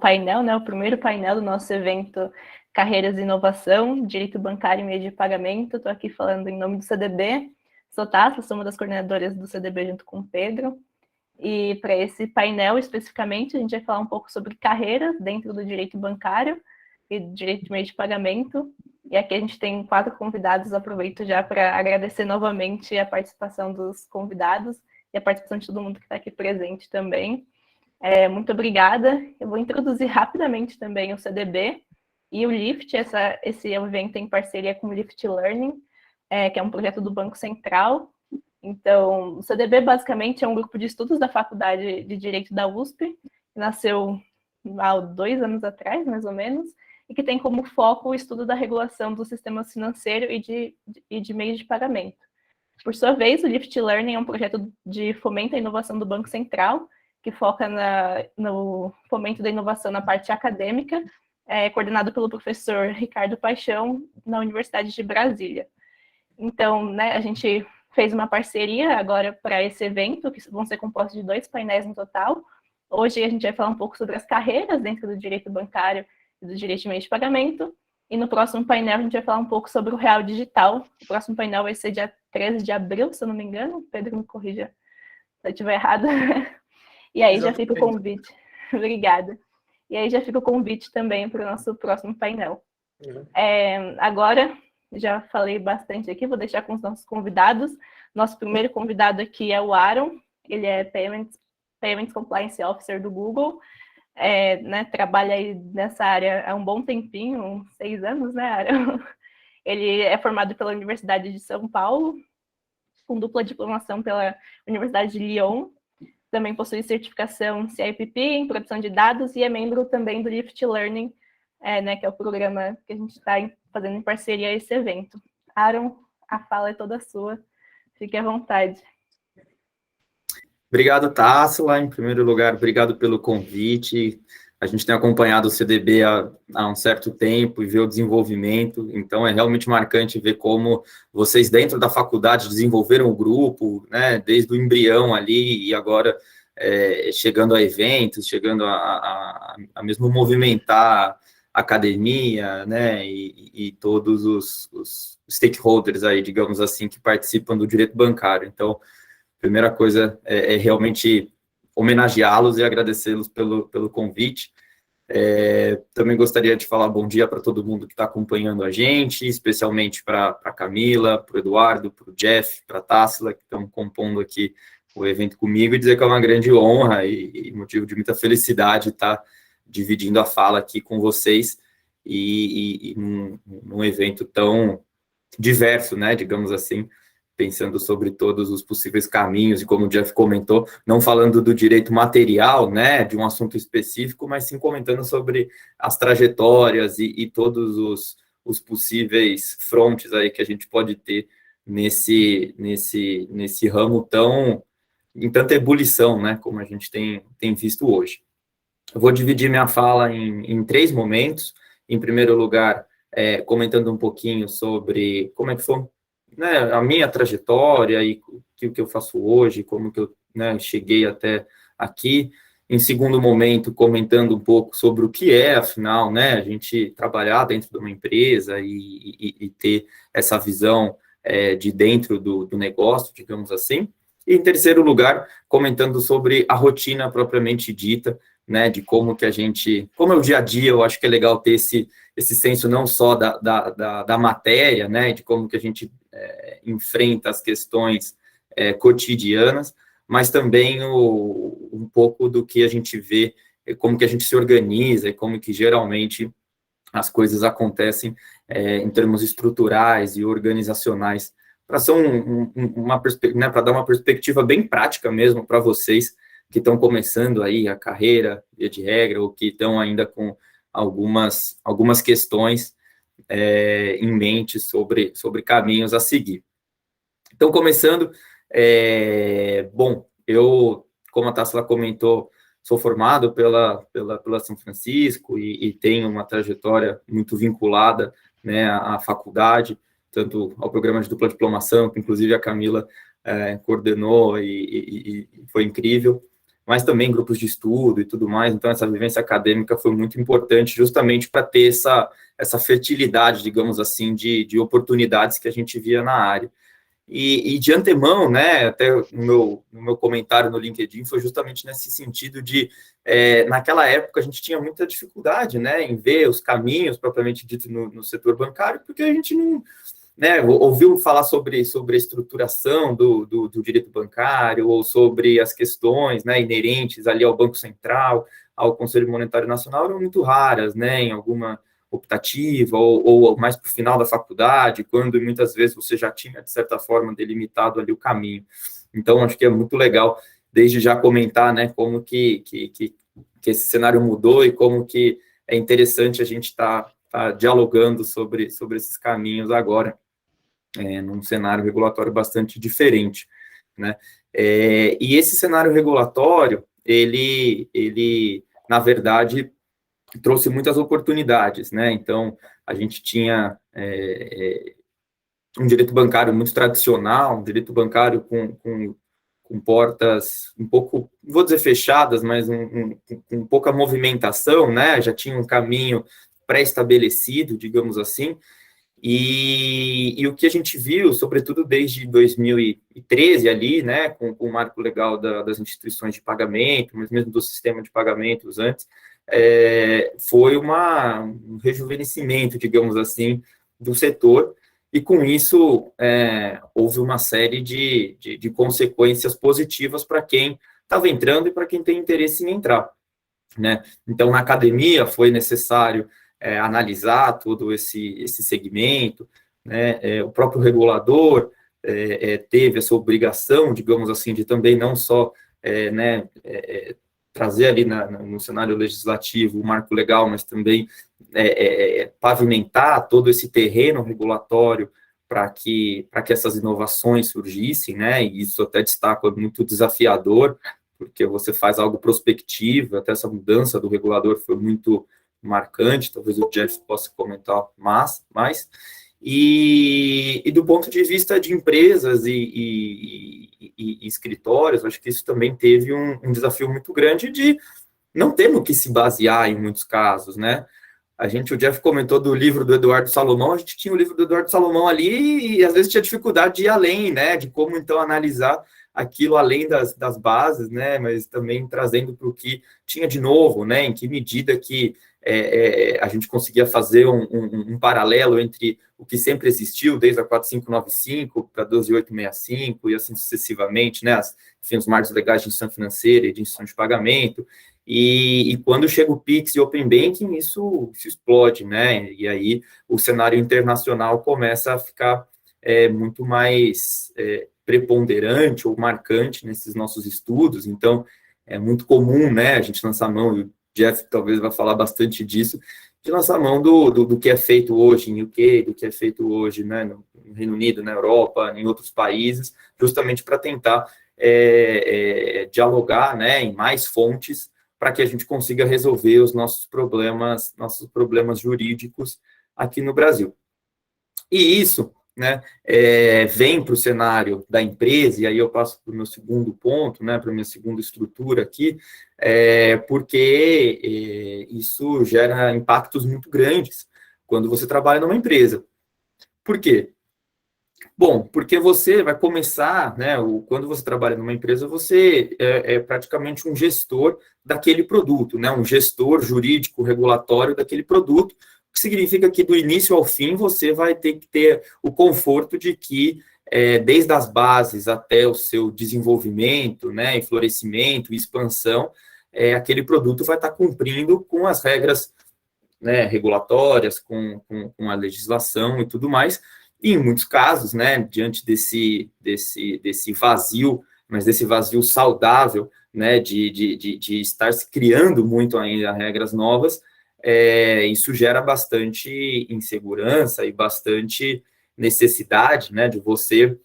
painel, né, o primeiro painel do nosso evento Carreiras e Inovação, Direito Bancário e Meio de Pagamento. Estou aqui falando em nome do CDB. Sou Tássia, sou uma das coordenadoras do CDB junto com o Pedro. E para esse painel especificamente, a gente vai falar um pouco sobre carreiras dentro do direito bancário e direito de meio de pagamento. E aqui a gente tem 4 convidados, aproveito já para agradecer novamente a participação dos convidados e a participação de todo mundo que está aqui presente também. Muito obrigada. Eu vou introduzir rapidamente também o CDB e o LIFT, esse evento em parceria com o LIFT Learning, que é um projeto do Banco Central. Então, o CDB basicamente é um grupo de estudos da Faculdade de Direito da USP, que nasceu há 2 anos atrás, mais ou menos, e que tem como foco o estudo da regulação do sistema financeiro e de meios de pagamento. Por sua vez, o LIFT Learning é um projeto de fomento à inovação do Banco Central, que foca no fomento da inovação na parte acadêmica, coordenado pelo professor Ricardo Paixão, na Universidade de Brasília. Então, né, a gente fez uma parceria agora para esse evento, que vão ser compostos de 2 painéis no total. Hoje a gente vai falar um pouco sobre as carreiras dentro do direito bancário e do direito de meio de pagamento, e no próximo painel a gente vai falar um pouco sobre o Real Digital. O próximo painel vai ser dia 13 de abril, se eu não me engano. Pedro, me corrija se eu estiver errado. E aí já fica o convite. Obrigada. E aí já fica o convite também para o nosso próximo painel. Agora, já falei bastante aqui, vou deixar com os nossos convidados. Nosso primeiro convidado aqui é o Aaron, ele é Payments Compliance Officer do Google, né, trabalha aí nessa área há um bom tempinho, uns 6 anos, né, Aaron? Ele é formado pela Universidade de São Paulo, com dupla diplomação pela Universidade de Lyon, também possui certificação CIPP em produção de dados e é membro também do LIFT Learning, né, que é o programa que a gente está fazendo em parceria a esse evento. Aaron, a fala é toda sua. Fique à vontade. Obrigado, Tássila. Em primeiro lugar, obrigado pelo convite. A gente tem acompanhado o CDB há um certo tempo e ver o desenvolvimento, então é realmente marcante ver como vocês dentro da faculdade desenvolveram o grupo, né, desde o embrião ali e agora chegando a eventos, chegando a mesmo movimentar a academia, né, e todos os stakeholders aí, digamos assim, que participam do direito bancário. Então, a primeira coisa é realmente homenageá-los e agradecê-los pelo convite. Também gostaria de falar bom dia para todo mundo que está acompanhando a gente, especialmente para a Camila, para o Eduardo, para o Jeff, para a Tássila, que estão compondo aqui o evento comigo, e dizer que é uma grande honra e motivo de muita felicidade estar dividindo a fala aqui com vocês e num evento tão diverso, né, digamos assim, pensando sobre todos os possíveis caminhos, e como o Jeff comentou, não falando do direito material, né, de um assunto específico, mas sim comentando sobre as trajetórias e todos os possíveis frontes aí que a gente pode ter nesse ramo em tanta ebulição, né, como a gente tem visto hoje. Eu vou dividir minha fala em 3 momentos. Em primeiro lugar, comentando um pouquinho sobre como é que foi, né, a minha trajetória e o que eu faço hoje, como que eu, né, cheguei até aqui. Em segundo momento, comentando um pouco sobre o que é, afinal, né, a gente trabalhar dentro de uma empresa e ter essa visão de dentro do negócio, digamos assim. E, em terceiro lugar, comentando sobre a rotina propriamente dita, né, de como que como é o dia a dia. Eu acho que é legal ter esse senso não só da matéria, né, de como que a gente enfrenta as questões cotidianas, mas também um pouco do que a gente vê, como que a gente se organiza e como que geralmente as coisas acontecem em termos estruturais e organizacionais, para ser né, para dar uma perspectiva bem prática mesmo para vocês que estão começando aí a carreira, via de regra, ou que estão ainda com algumas questões em mente sobre caminhos a seguir. Então, começando, bom, eu, como a Tássila comentou, sou formado pela São Francisco e tenho uma trajetória muito vinculada, né, à faculdade, tanto ao programa de dupla diplomação, que inclusive a Camila coordenou e foi incrível, mas também grupos de estudo e tudo mais. Então, essa vivência acadêmica foi muito importante justamente para ter essa fertilidade, digamos assim, de oportunidades que a gente via na área. E de antemão, né, até no meu comentário no LinkedIn, foi justamente nesse sentido de, naquela época, a gente tinha muita dificuldade, né, em ver os caminhos, propriamente dito, no setor bancário, porque a gente não, né, ouviu falar sobre a estruturação do direito bancário, ou sobre as questões, né, inerentes ali ao Banco Central, ao Conselho Monetário Nacional, eram muito raras, né, em alguma optativa, ou mais para o final da faculdade, quando muitas vezes você já tinha, de certa forma, delimitado ali o caminho. Então, acho que é muito legal, desde já comentar, né, como que esse cenário mudou e como que é interessante a gente estar dialogando sobre esses caminhos agora, num cenário regulatório bastante diferente, né? E esse cenário regulatório, ele na verdade, trouxe muitas oportunidades, né? Então, a gente tinha um direito bancário muito tradicional, um direito bancário com portas um pouco, não vou dizer fechadas, mas com pouca movimentação, né? Já tinha um caminho pré-estabelecido, digamos assim, e o que a gente viu, sobretudo desde 2013 ali, né, com o marco legal das instituições de pagamento, mas mesmo do sistema de pagamentos antes, foi um rejuvenescimento, digamos assim, do setor, e com isso houve uma série de consequências positivas para quem estava entrando e para quem tem interesse em entrar, né? Então, na academia foi necessário analisar todo esse segmento, né? O próprio regulador teve essa obrigação, digamos assim, de também não só né, trazer ali no cenário legislativo o marco legal, mas também pavimentar todo esse terreno regulatório para que essas inovações surgissem, né? E isso até destaco, é muito desafiador, porque você faz algo prospectivo, até essa mudança do regulador foi muito marcante, talvez o Jeff possa comentar mais, e do ponto de vista de empresas e escritórios, acho que isso também teve um desafio muito grande de não ter no que se basear em muitos casos, né? O Jeff comentou do livro do Eduardo Salomão, a gente tinha o livro do Eduardo Salomão ali e às vezes tinha dificuldade de ir além, né, de como então analisar aquilo além das bases, né, mas também trazendo para o que tinha de novo, né, em que medida que a gente conseguia fazer um paralelo entre o que sempre existiu, desde a 4595 para a 12865 e assim sucessivamente, né, enfim, os marcos legais de instituição financeira e de instituição de pagamento. E quando chega o Pix e Open Banking, isso explode, né? E aí o cenário internacional começa a ficar muito mais preponderante ou marcante nesses nossos estudos. Então, é muito comum, né, a gente lançar mão, e o Jeff talvez vai falar bastante disso, de lançar mão do que é feito hoje em UK, do que é feito hoje, né, no Reino Unido, na Europa, em outros países, justamente para tentar dialogar, né, em mais fontes, para que a gente consiga resolver os nossos problemas jurídicos aqui no Brasil. E isso, né, vem para o cenário da empresa, e aí eu passo para o meu segundo ponto, né, para a minha segunda estrutura aqui, porque isso gera impactos muito grandes quando você trabalha numa empresa. Por quê? Bom, porque você vai começar, né, quando você trabalha numa empresa, você é praticamente um gestor daquele produto, né, um gestor jurídico, regulatório daquele produto, o que significa que do início ao fim você vai ter que ter o conforto de que, desde as bases até o seu desenvolvimento, né, e florescimento e expansão, aquele produto vai estar cumprindo com as regras, né, regulatórias, com a legislação e tudo mais. E em muitos casos, né, diante desse vazio, mas desse vazio saudável, né, de estar se criando muito ainda regras novas, isso gera bastante insegurança e bastante necessidade, né, de você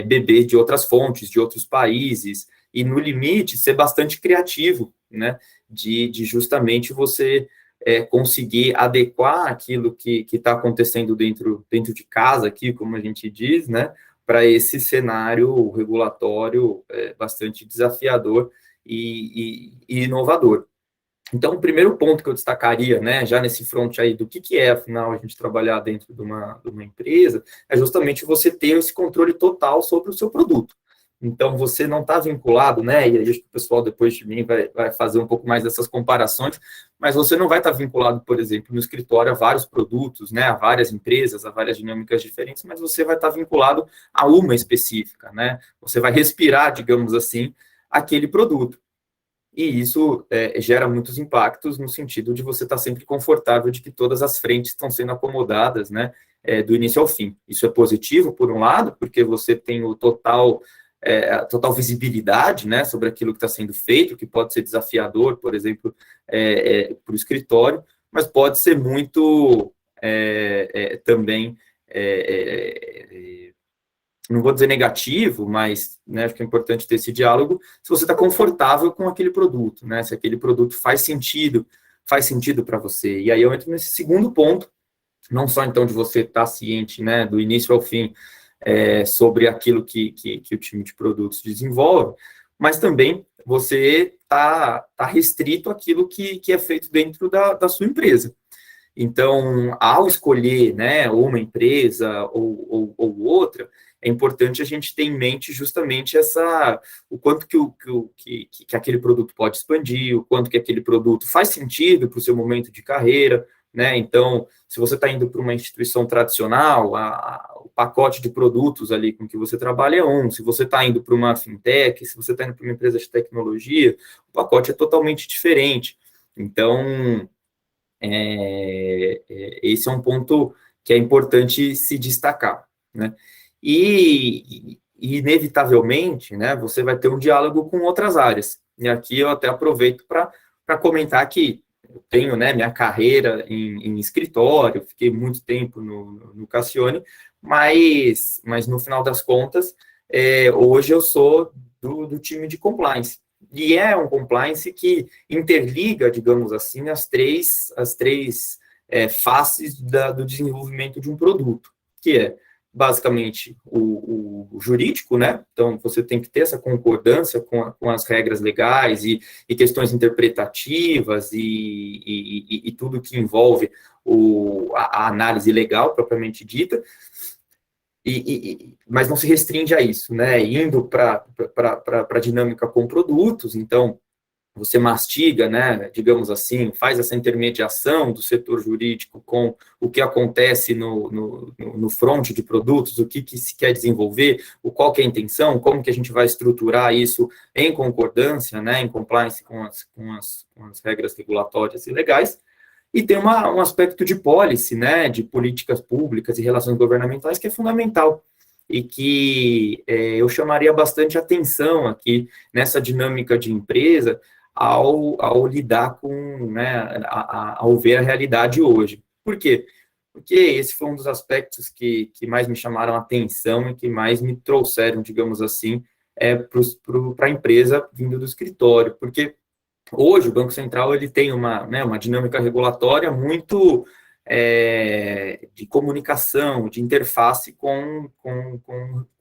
beber de outras fontes, de outros países, e no limite ser bastante criativo, né, de justamente você conseguir adequar aquilo que está acontecendo dentro de casa, aqui, como a gente diz, né, para esse cenário regulatório bastante desafiador e inovador. Então, o primeiro ponto que eu destacaria, né, já nesse front aí do que é, afinal, a gente trabalhar dentro de uma empresa, é justamente você ter esse controle total sobre o seu produto. Então, você não está vinculado, né, e aí acho que o pessoal depois de mim vai fazer um pouco mais dessas comparações, mas você não vai estar vinculado, por exemplo, no escritório a vários produtos, né, a várias empresas, a várias dinâmicas diferentes, mas você vai estar vinculado a uma específica, né, você vai respirar, digamos assim, aquele produto. E isso gera muitos impactos no sentido de você estar sempre confortável de que todas as frentes estão sendo acomodadas, né, do início ao fim. Isso é positivo, por um lado, porque você tem a total visibilidade, né, sobre aquilo que está sendo feito, que pode ser desafiador, por exemplo, para o escritório, mas pode ser muito também não vou dizer negativo, mas, né, acho que é importante ter esse diálogo, se você está confortável com aquele produto, né, se aquele produto faz sentido para você. E aí eu entro nesse segundo ponto, não só, então, de você estar ciente, né, do início ao fim, sobre aquilo que o time de produtos desenvolve, mas também você está restrito àquilo que é feito dentro da sua empresa. Então, ao escolher, né, uma empresa ou outra, é importante a gente ter em mente justamente o quanto que aquele produto pode expandir, o quanto que aquele produto faz sentido para o seu momento de carreira, né? Então, se você está indo para uma instituição tradicional, o pacote de produtos ali com que você trabalha é um. Se você está indo para uma fintech, se você está indo para uma empresa de tecnologia, o pacote é totalmente diferente. Então, esse é um ponto que é importante se destacar, né? Inevitavelmente, né, você vai ter um diálogo com outras áreas. E aqui eu até aproveito para comentar que eu tenho, né, minha carreira em escritório, fiquei muito tempo no Cassione, mas no final das contas, hoje eu sou do time de compliance. E é um compliance que interliga, digamos assim, as três faces do desenvolvimento de um produto, que é basicamente o jurídico, né? Então, você tem que ter essa concordância com as regras legais e questões interpretativas e tudo que envolve a análise legal propriamente dita, mas não se restringe a isso, né? Indo para a dinâmica com produtos, então você mastiga, né, digamos assim, faz essa intermediação do setor jurídico com o que acontece no front de produtos, o que se quer desenvolver, qual que é a intenção, como que a gente vai estruturar isso em concordância, né, em compliance com as regras regulatórias e legais, e tem um aspecto de policy, né, de políticas públicas e relações governamentais que é fundamental, e que eu chamaria bastante atenção aqui nessa dinâmica de empresa, ao lidar com, né, ao ver a realidade hoje. Por quê? Porque esse foi um dos aspectos que mais me chamaram a atenção e que mais me trouxeram, digamos assim, para a empresa vindo do escritório. Porque hoje o Banco Central ele tem uma dinâmica regulatória muito de comunicação, de interface com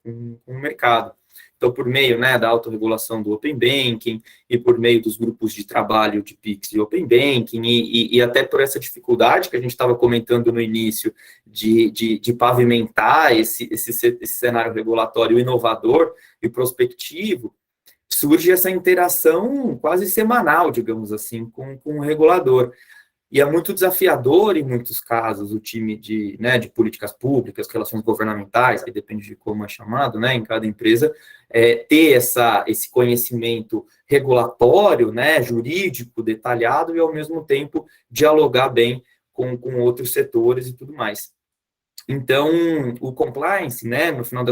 o mercado. Então, por meio, né, da autorregulação do Open Banking e por meio dos grupos de trabalho de PIX e Open Banking e até por essa dificuldade que a gente estava comentando no início de pavimentar esse cenário regulatório inovador e prospectivo, surge essa interação quase semanal, digamos assim, com o regulador. E é muito desafiador, em muitos casos, o time de políticas públicas, relações governamentais, que depende de como é chamado, né, em cada empresa, ter esse conhecimento regulatório, né, jurídico, detalhado, e, ao mesmo tempo, dialogar bem com outros setores e tudo mais. Então, o compliance, né, no final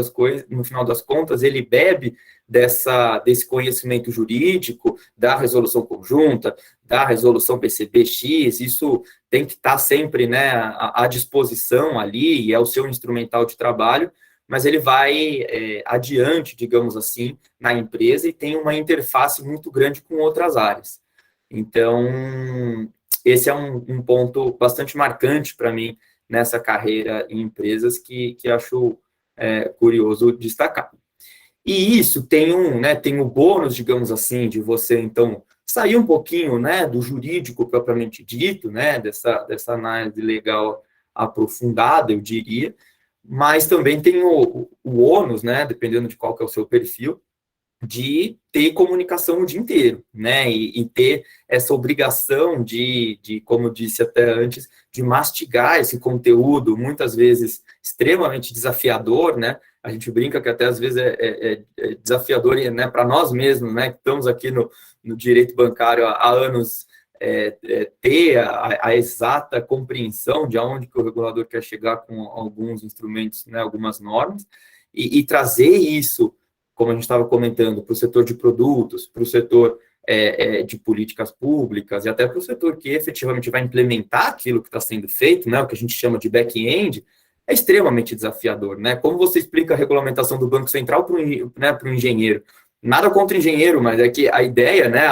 das contas, ele bebe desse conhecimento jurídico, da resolução conjunta, da resolução PCB-X, isso tem que estar sempre, né, à disposição ali, e é o seu instrumental de trabalho, mas ele vai adiante, digamos assim, na empresa e tem uma interface muito grande com outras áreas. Então, esse é um ponto bastante marcante para mim, nessa carreira em empresas que acho curioso destacar. E isso tem tem o bônus, digamos assim, de você, então, sair um pouquinho, né, do jurídico propriamente dito, né, dessa análise legal aprofundada, eu diria, mas também tem o ônus, né, dependendo de qual que é o seu perfil, de ter comunicação o dia inteiro, né, e ter essa obrigação como eu disse até antes, de mastigar esse conteúdo, muitas vezes extremamente desafiador, né, a gente brinca que até às vezes é desafiador, né, para nós mesmos, né, que estamos aqui no direito bancário há anos, ter a exata compreensão de aonde que o regulador quer chegar com alguns instrumentos, né, algumas normas, e trazer isso, como a gente estava comentando, para o setor de produtos, para o setor de políticas públicas e até para o setor que efetivamente vai implementar aquilo que está sendo feito, né, o que a gente chama de back-end, é extremamente desafiador, né? Como você explica a regulamentação do Banco Central para o engenheiro? Nada contra o engenheiro, mas é que a ideia, né,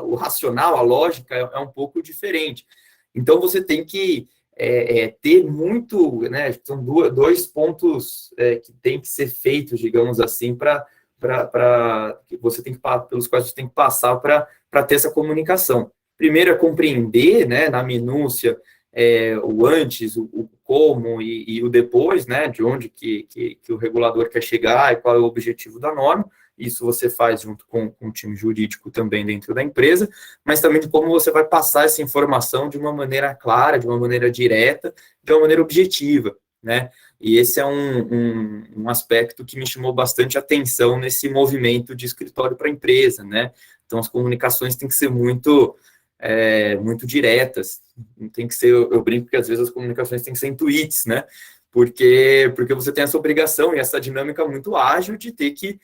o racional, a lógica é um pouco diferente. Então, você tem que ter muito, né, são dois pontos que tem que ser feitos, digamos assim, pelos quais você tem que passar para ter essa comunicação. Primeiro é compreender, né, na minúcia, o antes, o como e o depois, né, de onde que o regulador quer chegar e qual é o objetivo da norma. Isso você faz junto com o time jurídico também dentro da empresa, mas também de como você vai passar essa informação de uma maneira clara, de uma maneira direta, de uma maneira objetiva, né? E esse é um aspecto que me chamou bastante atenção nesse movimento de escritório para a empresa, né? Então, as comunicações têm que ser muito diretas, não tem que ser, eu brinco que às vezes as comunicações têm que ser em tweets, né? Porque você tem essa obrigação e essa dinâmica muito ágil de ter que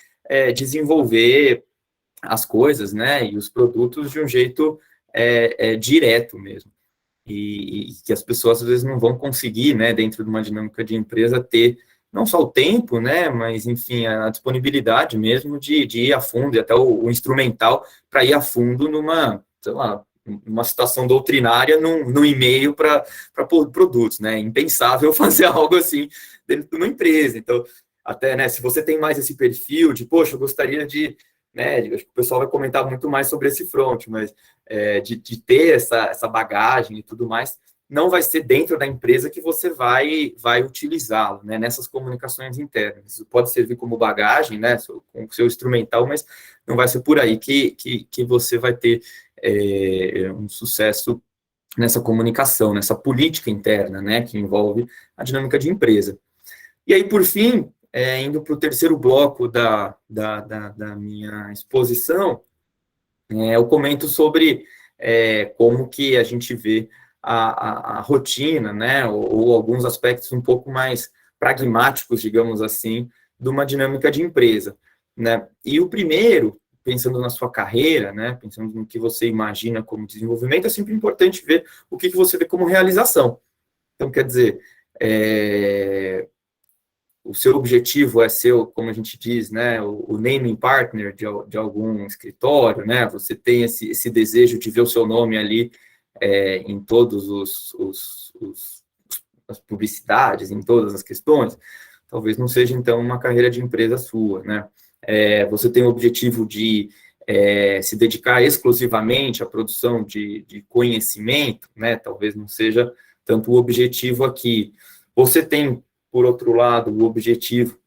desenvolver as coisas, né, e os produtos de um jeito direto mesmo. E que as pessoas, às vezes, não vão conseguir, né, dentro de uma dinâmica de empresa, ter não só o tempo, né, mas, enfim, a disponibilidade mesmo de ir a fundo, e até o instrumental para ir a fundo sei lá, uma situação doutrinária num e-mail para produtos, né, impensável fazer algo assim dentro de uma empresa. Então, até, né, se você tem mais esse perfil de, poxa, eu gostaria né, acho que o pessoal vai comentar muito mais sobre esse front, mas de ter essa bagagem e tudo mais, não vai ser dentro da empresa que você vai utilizá-lo, né, nessas comunicações internas. Isso pode servir como bagagem, né, com o seu instrumental, mas não vai ser por aí que você vai ter um sucesso nessa comunicação, nessa política interna, né, que envolve a dinâmica de empresa. E aí, por fim, indo para o terceiro bloco da minha exposição, eu comento sobre como que a gente vê a rotina, né, ou alguns aspectos um pouco mais pragmáticos, digamos assim, de uma dinâmica de empresa, né. E o primeiro, pensando na sua carreira, né, pensando no que você imagina como desenvolvimento, é sempre importante ver o que você vê como realização. Então, quer dizer, o seu objetivo é ser, como a gente diz, né, o naming partner de algum escritório, né, você tem esse desejo de ver o seu nome ali em todos as publicidades, em todas as questões, talvez não seja, então, uma carreira de empresa sua, né, você tem o objetivo de se dedicar exclusivamente à produção de conhecimento, né, talvez não seja tanto o objetivo aqui. Você tem, por outro lado, o objetivo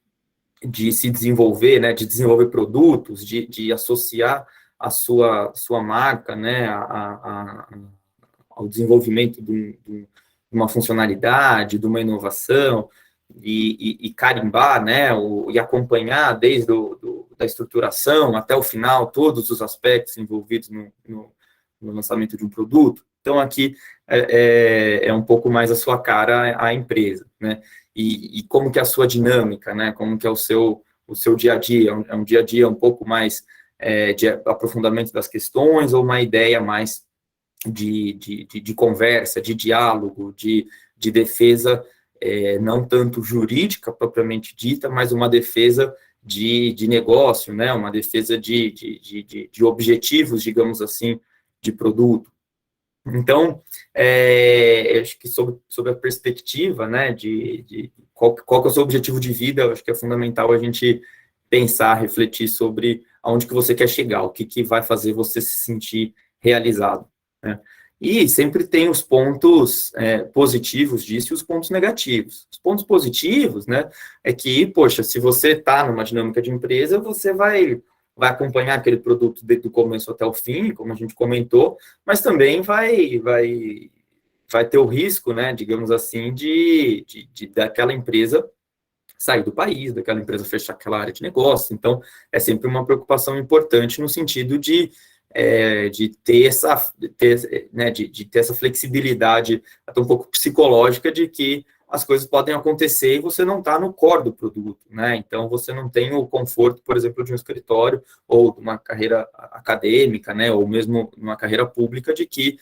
de se desenvolver, né, de desenvolver produtos, de associar a sua marca, né, ao desenvolvimento de uma funcionalidade, de uma inovação, e carimbar, né, e acompanhar desde da estruturação até o final, todos os aspectos envolvidos no lançamento de um produto. Então, aqui é um pouco mais a sua cara a empresa, né? E como que é a sua dinâmica, né? Como que é o seu dia a dia? É um dia a dia um pouco mais de aprofundamento das questões ou uma ideia mais de conversa, de diálogo, de defesa, não tanto jurídica propriamente dita, mas uma defesa de negócio, né? Uma defesa de objetivos, digamos assim, de produto. Então, acho que sobre a perspectiva, né, de qual que é o seu objetivo de vida, acho que é fundamental a gente pensar, refletir sobre aonde que você quer chegar, o que vai fazer você se sentir realizado, né? E sempre tem os pontos positivos disso e os pontos negativos. Os pontos positivos, né, é que, poxa, se você está numa dinâmica de empresa, você vai acompanhar aquele produto desde o começo até o fim, como a gente comentou, mas também vai ter o risco, né, digamos assim, de daquela empresa sair do país, daquela empresa fechar aquela área de negócio. Então, é sempre uma preocupação importante no sentido de ter essa flexibilidade até um pouco psicológica de que as coisas podem acontecer e você não está no core do produto, né? Então, você não tem o conforto, por exemplo, de um escritório ou de uma carreira acadêmica, né? Ou mesmo uma carreira pública, de que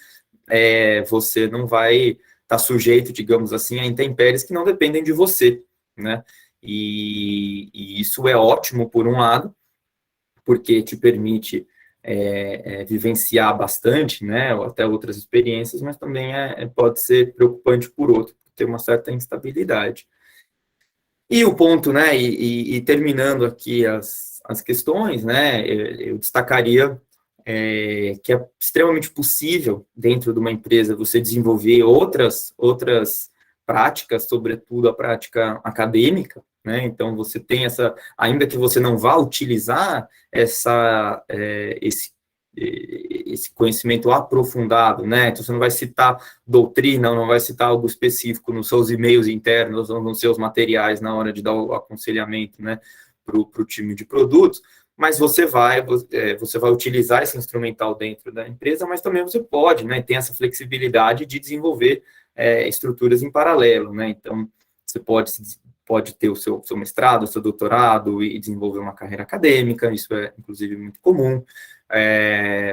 você não vai estar sujeito, digamos assim, a intempéries que não dependem de você, né? E isso é ótimo, por um lado, porque te permite vivenciar bastante, né, ou até outras experiências, mas também pode ser preocupante por outro, ter uma certa instabilidade. E o ponto, né, e terminando aqui as questões, né, eu destacaria que é extremamente possível, dentro de uma empresa, você desenvolver outras práticas, sobretudo a prática acadêmica, né? Então, você tem ainda que você não vá utilizar esse conhecimento aprofundado, né? Então, você não vai citar doutrina, não vai citar algo específico nos seus e-mails internos ou nos seus materiais na hora de dar o aconselhamento, né, para o time de produtos, mas você vai utilizar esse instrumental dentro da empresa, mas também você pode, né, ter essa flexibilidade de desenvolver estruturas em paralelo, né? Então, você pode ter o seu mestrado, o seu doutorado e desenvolver uma carreira acadêmica, isso é, inclusive, muito comum,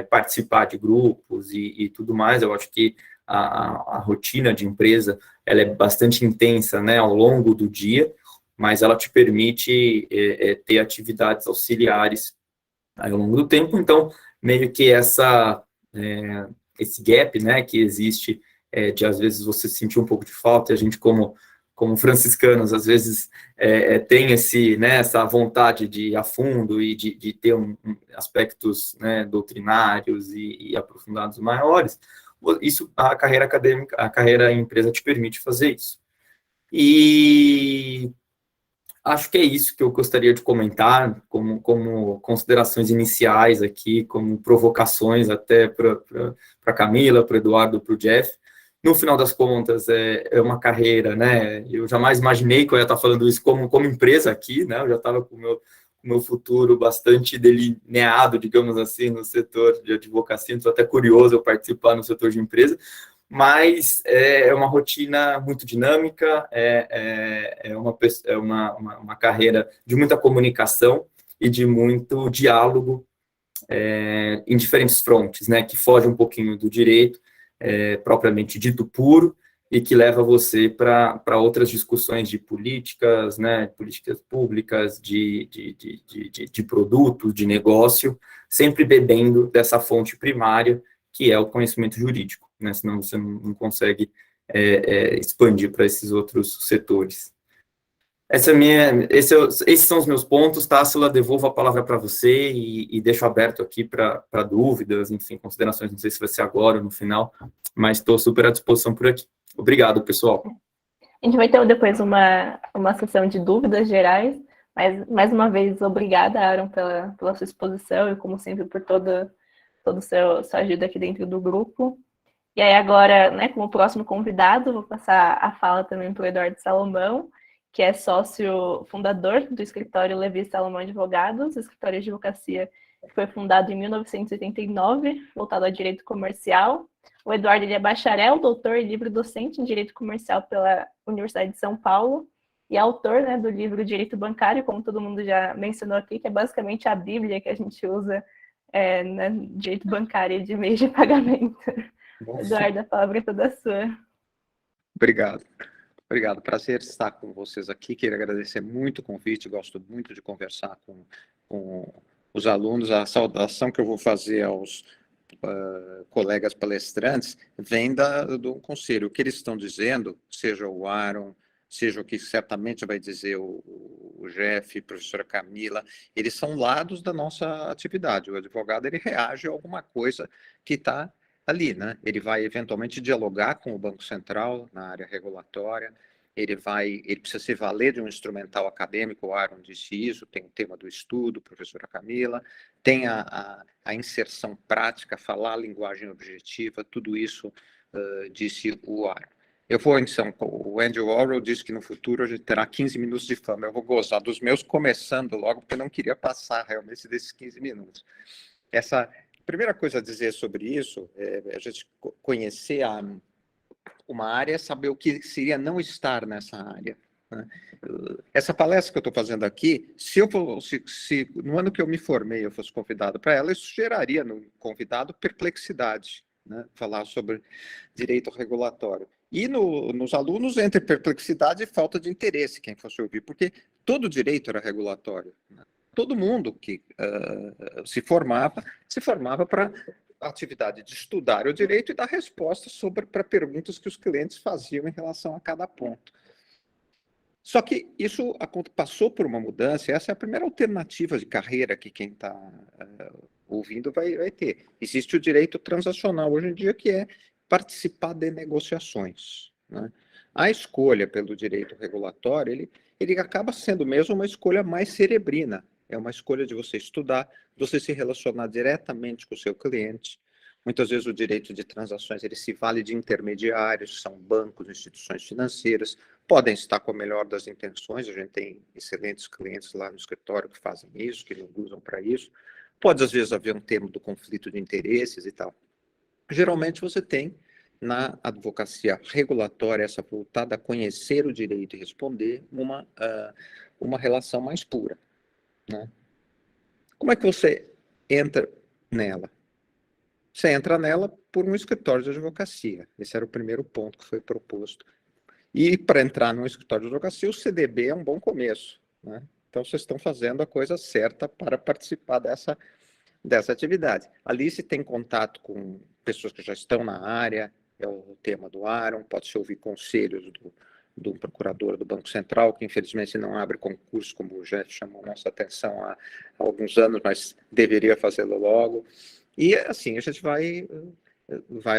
participar de grupos e tudo mais. Eu acho que a rotina de empresa, ela é bastante intensa, né, ao longo do dia, mas ela te permite ter atividades auxiliares ao longo do tempo. Então, meio que esse gap, né, que existe, de às vezes você sentir um pouco de falta, e a gente como franciscanos, às vezes tem essa vontade de ir a fundo e de ter aspectos, né, doutrinários e aprofundados maiores. Isso, a carreira acadêmica, a carreira em empresa te permite fazer isso. E acho que é isso que eu gostaria de comentar, como considerações iniciais aqui, como provocações até para a Camila, para o Eduardo, para o Jeff. No final das contas, é uma carreira, né? Eu jamais imaginei que eu ia estar falando isso como empresa aqui, né? Eu já estava com o meu futuro bastante delineado, digamos assim, no setor de advocacia, então até curioso eu participar no setor de empresa, mas é uma rotina muito dinâmica, é uma carreira de muita comunicação e de muito diálogo em diferentes frontes, né, que foge um pouquinho do direito propriamente dito puro, e que leva você para outras discussões de políticas, né, políticas públicas, de produto, de negócio, sempre bebendo dessa fonte primária, que é o conhecimento jurídico, né, senão você não consegue expandir para esses outros setores. Esses são os meus pontos, Tássila, devolvo a palavra para você e deixo aberto aqui para dúvidas, enfim, considerações, não sei se vai ser agora ou no final, mas estou super à disposição por aqui. Obrigado, pessoal. A gente vai ter depois uma sessão de dúvidas gerais, mas, mais uma vez, obrigada, Aaron, pela sua exposição e, como sempre, por toda sua ajuda aqui dentro do grupo. E aí agora, né, como próximo convidado, vou passar a fala também para o Eduardo Salomão, que é sócio fundador do escritório Levi Salomão Advogados, escritório de advocacia que foi fundado em 1989, voltado a direito comercial. O Eduardo ele é bacharel, doutor e livre-docente em direito comercial pela Universidade de São Paulo e autor, né, do livro Direito Bancário, como todo mundo já mencionou aqui, que é basicamente a Bíblia que a gente usa no direito bancário de meios de pagamento. Nossa. Eduardo, a palavra é toda sua. Obrigado. Obrigado, prazer estar com vocês aqui, quero agradecer muito o convite, gosto muito de conversar com os alunos, a saudação que eu vou fazer aos colegas palestrantes vem do conselho, o que eles estão dizendo, seja o Aaron, seja o que certamente vai dizer o Jeff, a professora Camila, eles são lados da nossa atividade. O advogado, ele reage a alguma coisa que está ali, né? Ele vai eventualmente dialogar com o Banco Central na área regulatória, ele precisa se valer de um instrumental acadêmico, o Aaron disse isso, tem o tema do estudo, professora Camila, tem a inserção prática, falar a linguagem objetiva, tudo isso disse o Aaron. Eu vou, então, o Andy Warhol disse que no futuro a gente terá 15 minutos de fama, eu vou gozar dos meus começando logo, porque eu não queria passar realmente desses 15 minutos. Essa primeira coisa a dizer sobre isso é a gente conhecer uma área, saber o que seria não estar nessa área, né? Essa palestra que eu estou fazendo aqui, se no ano que eu me formei eu fosse convidado para ela, isso geraria no convidado perplexidade, né? Falar sobre direito regulatório. E nos alunos, entre perplexidade e falta de interesse, quem fosse ouvir, porque todo direito era regulatório, né? Todo mundo que se formava para a atividade de estudar o direito e dar respostas para perguntas que os clientes faziam em relação a cada ponto. Só que isso passou por uma mudança, e essa é a primeira alternativa de carreira que quem está ouvindo vai ter. Existe o direito transacional hoje em dia, que é participar de negociações, né? A escolha pelo direito regulatório, ele acaba sendo mesmo uma escolha mais cerebrina. É uma escolha de você estudar, você se relacionar diretamente com o seu cliente. Muitas vezes o direito de transações ele se vale de intermediários, são bancos, instituições financeiras, podem estar com a melhor das intenções, a gente tem excelentes clientes lá no escritório que fazem isso, que nos usam para isso. Pode, às vezes, haver um termo do conflito de interesses e tal. Geralmente você tem na advocacia regulatória, essa voltada a conhecer o direito e responder, uma relação mais pura, né? Como é que você entra nela? Você entra nela por um escritório de advocacia. Esse era o primeiro ponto que foi proposto. E para entrar num escritório de advocacia, o CDB é um bom começo, né? Então, vocês estão fazendo a coisa certa para participar dessa atividade. Ali se tem contato com pessoas que já estão na área, é o tema do Aaron, pode-se ouvir conselhos do procurador do Banco Central, que infelizmente não abre concurso, como o Jeff chamou nossa atenção há alguns anos, mas deveria fazê-lo logo. E assim a gente vai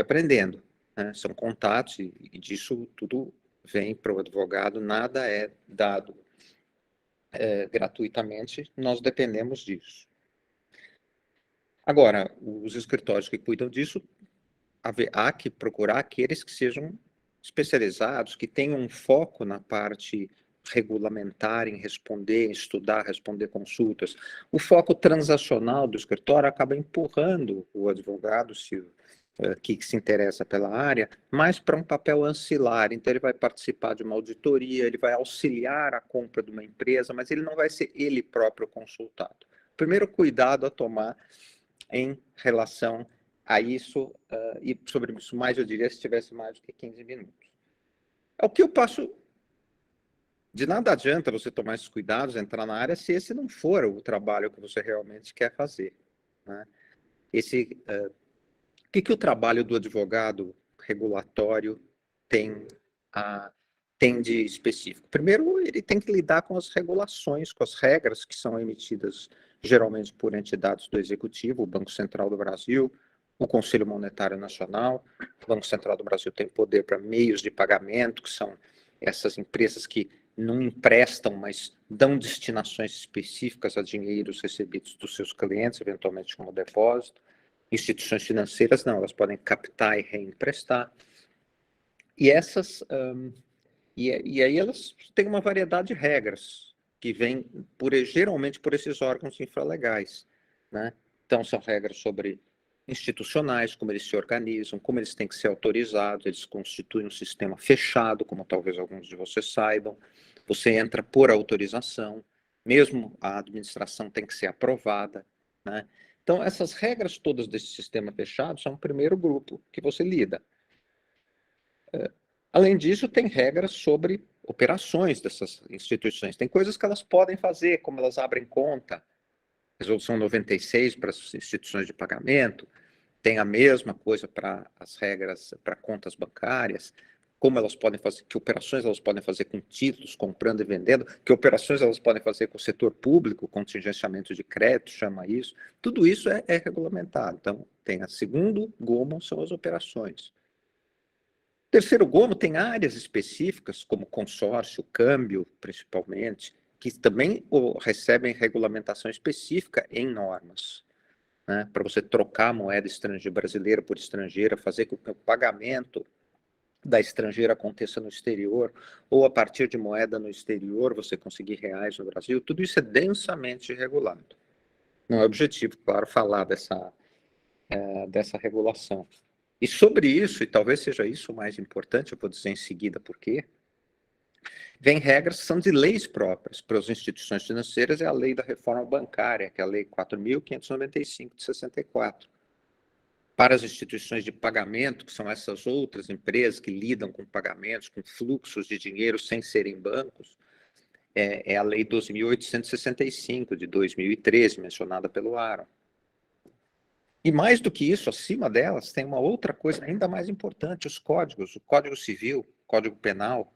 aprendendo, né? São contatos e disso tudo vem para o advogado, nada é dado gratuitamente, nós dependemos disso. Agora, os escritórios que cuidam disso, há que procurar aqueles que sejam especializados, que tenham um foco na parte regulamentar, em responder, em estudar, responder consultas. O foco transacional do escritório acaba empurrando o advogado, que se interessa pela área, mais para um papel ancilar. Então, ele vai participar de uma auditoria, ele vai auxiliar a compra de uma empresa, mas ele não vai ser ele próprio consultado. Primeiro cuidado a tomar em relação a isso, e sobre isso mais eu diria se tivesse mais do que 15 minutos. O que eu passo... De nada adianta você tomar esses cuidados, entrar na área, se esse não for o trabalho que você realmente quer fazer, né? O que o trabalho do advogado regulatório tem de específico? Primeiro, ele tem que lidar com as regulações, com as regras que são emitidas geralmente por entidades do Executivo, o Banco Central do Brasil, o Conselho Monetário Nacional. O Banco Central do Brasil tem poder para meios de pagamento, que são essas empresas que não emprestam, mas dão destinações específicas a dinheiros recebidos dos seus clientes, eventualmente como depósito. Instituições financeiras, não, elas podem captar e reemprestar. E e aí elas têm uma variedade de regras que vêm geralmente por esses órgãos infralegais, né? Então, são regras sobre institucionais, como eles se organizam, como eles têm que ser autorizados, eles constituem um sistema fechado, como talvez alguns de vocês saibam. Você entra por autorização, mesmo a administração tem que ser aprovada, né? Então, essas regras todas desse sistema fechado são o primeiro grupo que você lida. Além disso, tem regras sobre operações dessas instituições. Tem coisas que elas podem fazer, como elas abrem conta. Resolução 96 para as instituições de pagamento. Tem a mesma coisa para as regras para contas bancárias. como elas podem fazer, que operações elas podem fazer com títulos, comprando e vendendo, que operações elas podem fazer com o setor público, contingenciamento de crédito, chama isso. Tudo isso é regulamentado. Então, tem a segundo gomo, são as operações. Terceiro gomo tem áreas específicas, como consórcio, câmbio, principalmente, que também recebem regulamentação específica em normas. Né, para você trocar a moeda estrangeira brasileira por estrangeira, fazer com que o pagamento da estrangeira aconteça no exterior, ou a partir de moeda no exterior, você conseguir reais no Brasil, tudo isso é densamente regulado. Não é objetivo, claro, falar dessa regulação. E sobre isso, e talvez seja isso o mais importante, eu vou dizer em seguida por quê, vem regras que são de leis próprias para as instituições financeiras, é a lei da reforma bancária, que é a lei 4.595 de 64. Para as instituições de pagamento, que são essas outras empresas que lidam com pagamentos, com fluxos de dinheiro sem serem bancos, é a Lei 12.865, de 2013, mencionada pelo Aaron. E mais do que isso, acima delas, tem uma outra coisa ainda mais importante, os códigos, o Código Civil, o Código Penal,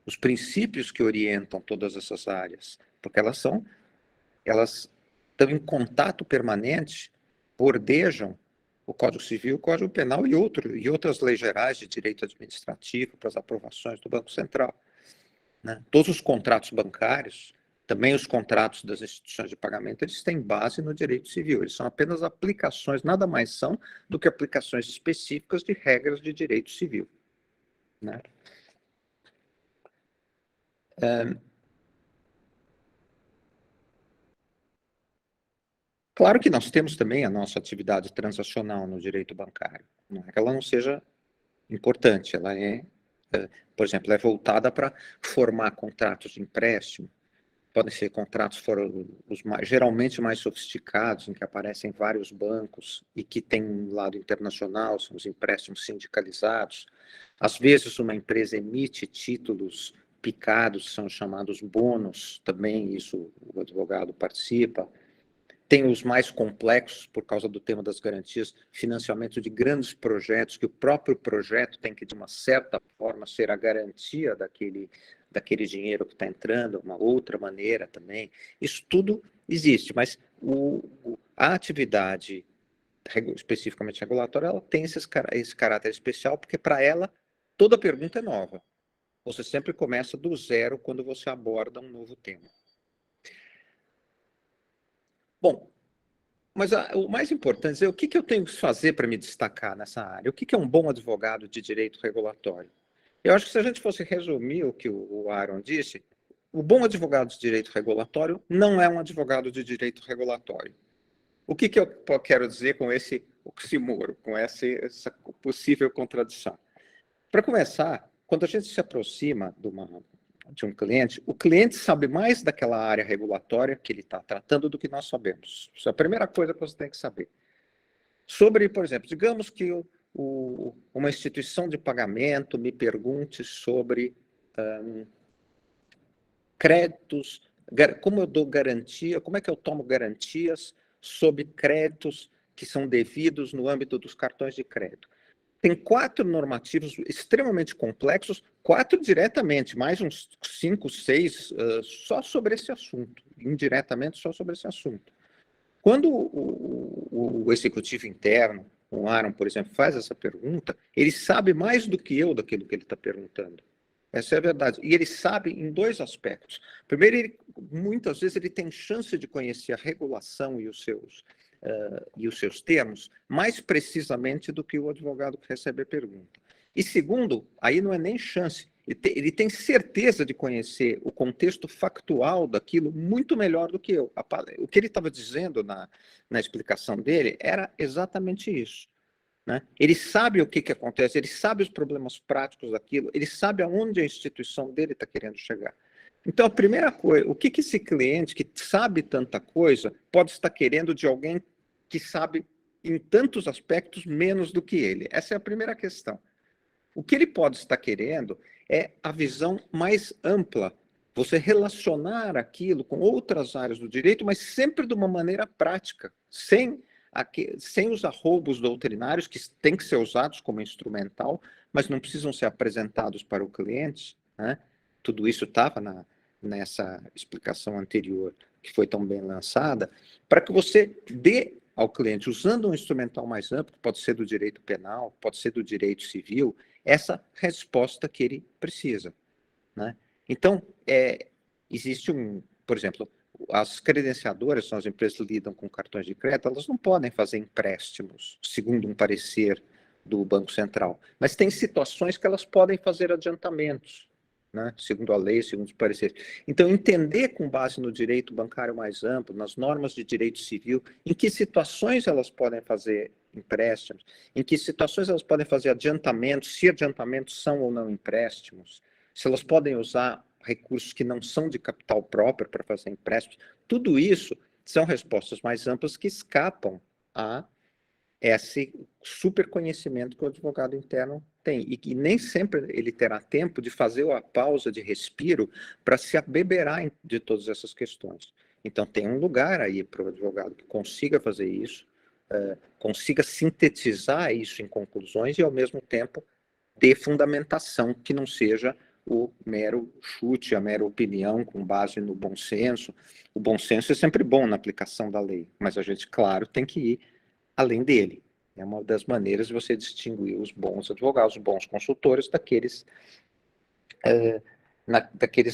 os princípios que orientam todas essas áreas, porque elas estão em contato permanente, bordejam o Código Civil, o Código Penal e outras leis gerais de direito administrativo para as aprovações do Banco Central. Né? Todos os contratos bancários, também os contratos das instituições de pagamento, eles têm base no direito civil. Eles são apenas aplicações, nada mais são do que aplicações específicas de regras de direito civil. Né? Claro que nós temos também a nossa atividade transacional no direito bancário. Não é que ela não seja importante, ela por exemplo, é voltada para formar contratos de empréstimo. Podem ser contratos geralmente mais sofisticados, em que aparecem vários bancos e que tem um lado internacional, são os empréstimos sindicalizados. Às vezes, uma empresa emite títulos picados, são chamados bônus, também isso o advogado participa. Tem os mais complexos, por causa do tema das garantias, financiamento de grandes projetos, que o próprio projeto tem que, de uma certa forma, ser a garantia daquele dinheiro que está entrando, uma outra maneira também. Isso tudo existe, mas a atividade especificamente regulatória, ela tem esse caráter especial, porque para ela, toda pergunta é nova. Você sempre começa do zero quando você aborda um novo tema. Bom, mas o mais importante é o que eu tenho que fazer para me destacar nessa área? O que é um bom advogado de direito regulatório? Eu acho que se a gente fosse resumir o que o Aaron disse, o bom advogado de direito regulatório não é um advogado de direito regulatório. O que eu quero dizer com esse oxímoro, com essa possível contradição? Para começar, quando a gente se aproxima de um cliente, o cliente sabe mais daquela área regulatória que ele está tratando do que nós sabemos. Isso é a primeira coisa que você tem que saber. Sobre, por exemplo, digamos que uma instituição de pagamento me pergunte sobre créditos, como eu dou garantia, como é que eu tomo garantias sobre créditos que são devidos no âmbito dos cartões de crédito. Tem 4 normativos extremamente complexos, 4 diretamente, mais uns 5, 6 só sobre esse assunto, indiretamente só sobre esse assunto. Quando o executivo interno, o Aaron, por exemplo, faz essa pergunta, ele sabe mais do que eu daquilo que ele está perguntando. Essa é a verdade. E ele sabe em 2 aspectos. Primeiro, muitas vezes ele tem chance de conhecer a regulação e os seus termos mais precisamente do que o advogado que recebe a pergunta. E segundo, aí não é nem chance, ele tem certeza de conhecer o contexto factual daquilo muito melhor do que eu. O que ele estava dizendo na explicação dele era exatamente isso. Né? Ele sabe o que acontece, ele sabe os problemas práticos daquilo, ele sabe aonde a instituição dele está querendo chegar. Então, a primeira coisa, o que esse cliente que sabe tanta coisa pode estar querendo de alguém que sabe em tantos aspectos menos do que ele? Essa é a primeira questão. O que ele pode estar querendo é a visão mais ampla, você relacionar aquilo com outras áreas do direito, mas sempre de uma maneira prática, sem os arroubos doutrinários que têm que ser usados como instrumental, mas não precisam ser apresentados para o cliente, né? Tudo isso estava nessa explicação anterior, que foi tão bem lançada, para que você dê ao cliente, usando um instrumental mais amplo, pode ser do direito penal, pode ser do direito civil, essa resposta que ele precisa, né? Então, existe por exemplo, as credenciadoras, são as empresas que lidam com cartões de crédito, elas não podem fazer empréstimos, segundo um parecer do Banco Central, mas tem situações que elas podem fazer adiantamentos, né? Segundo a lei, segundo os pareceres. Então, entender com base no direito bancário mais amplo, nas normas de direito civil, em que situações elas podem fazer empréstimos, em que situações elas podem fazer adiantamentos, se adiantamentos são ou não empréstimos, se elas podem usar recursos que não são de capital próprio para fazer empréstimos, tudo isso são respostas mais amplas que escapam a esse super conhecimento que o advogado interno tem, e que nem sempre ele terá tempo de fazer a pausa de respiro para se abeberar de todas essas questões. Então, tem um lugar aí para o advogado que consiga fazer isso, consiga sintetizar isso em conclusões e, ao mesmo tempo, ter fundamentação que não seja o mero chute, a mera opinião com base no bom senso. O bom senso é sempre bom na aplicação da lei, mas a gente, claro, tem que ir além dele. É uma das maneiras de você distinguir os bons advogados, os bons consultores, daqueles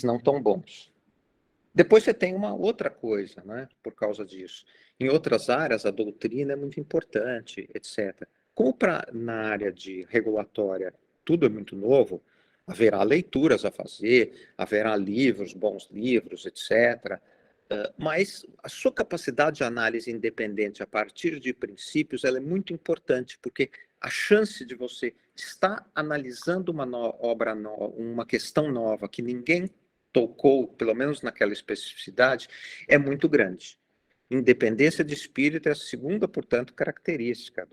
não tão bons. Depois você tem uma outra coisa, né, por causa disso. Em outras áreas, a doutrina é muito importante, etc. Como na área de regulatória tudo é muito novo, haverá leituras a fazer, haverá livros, bons livros, etc. Mas a sua capacidade de análise independente a partir de princípios, ela é muito importante, porque a chance de você estar analisando uma questão nova que ninguém tocou, pelo menos naquela especificidade, é muito grande. Independência de espírito é a segunda, portanto, característica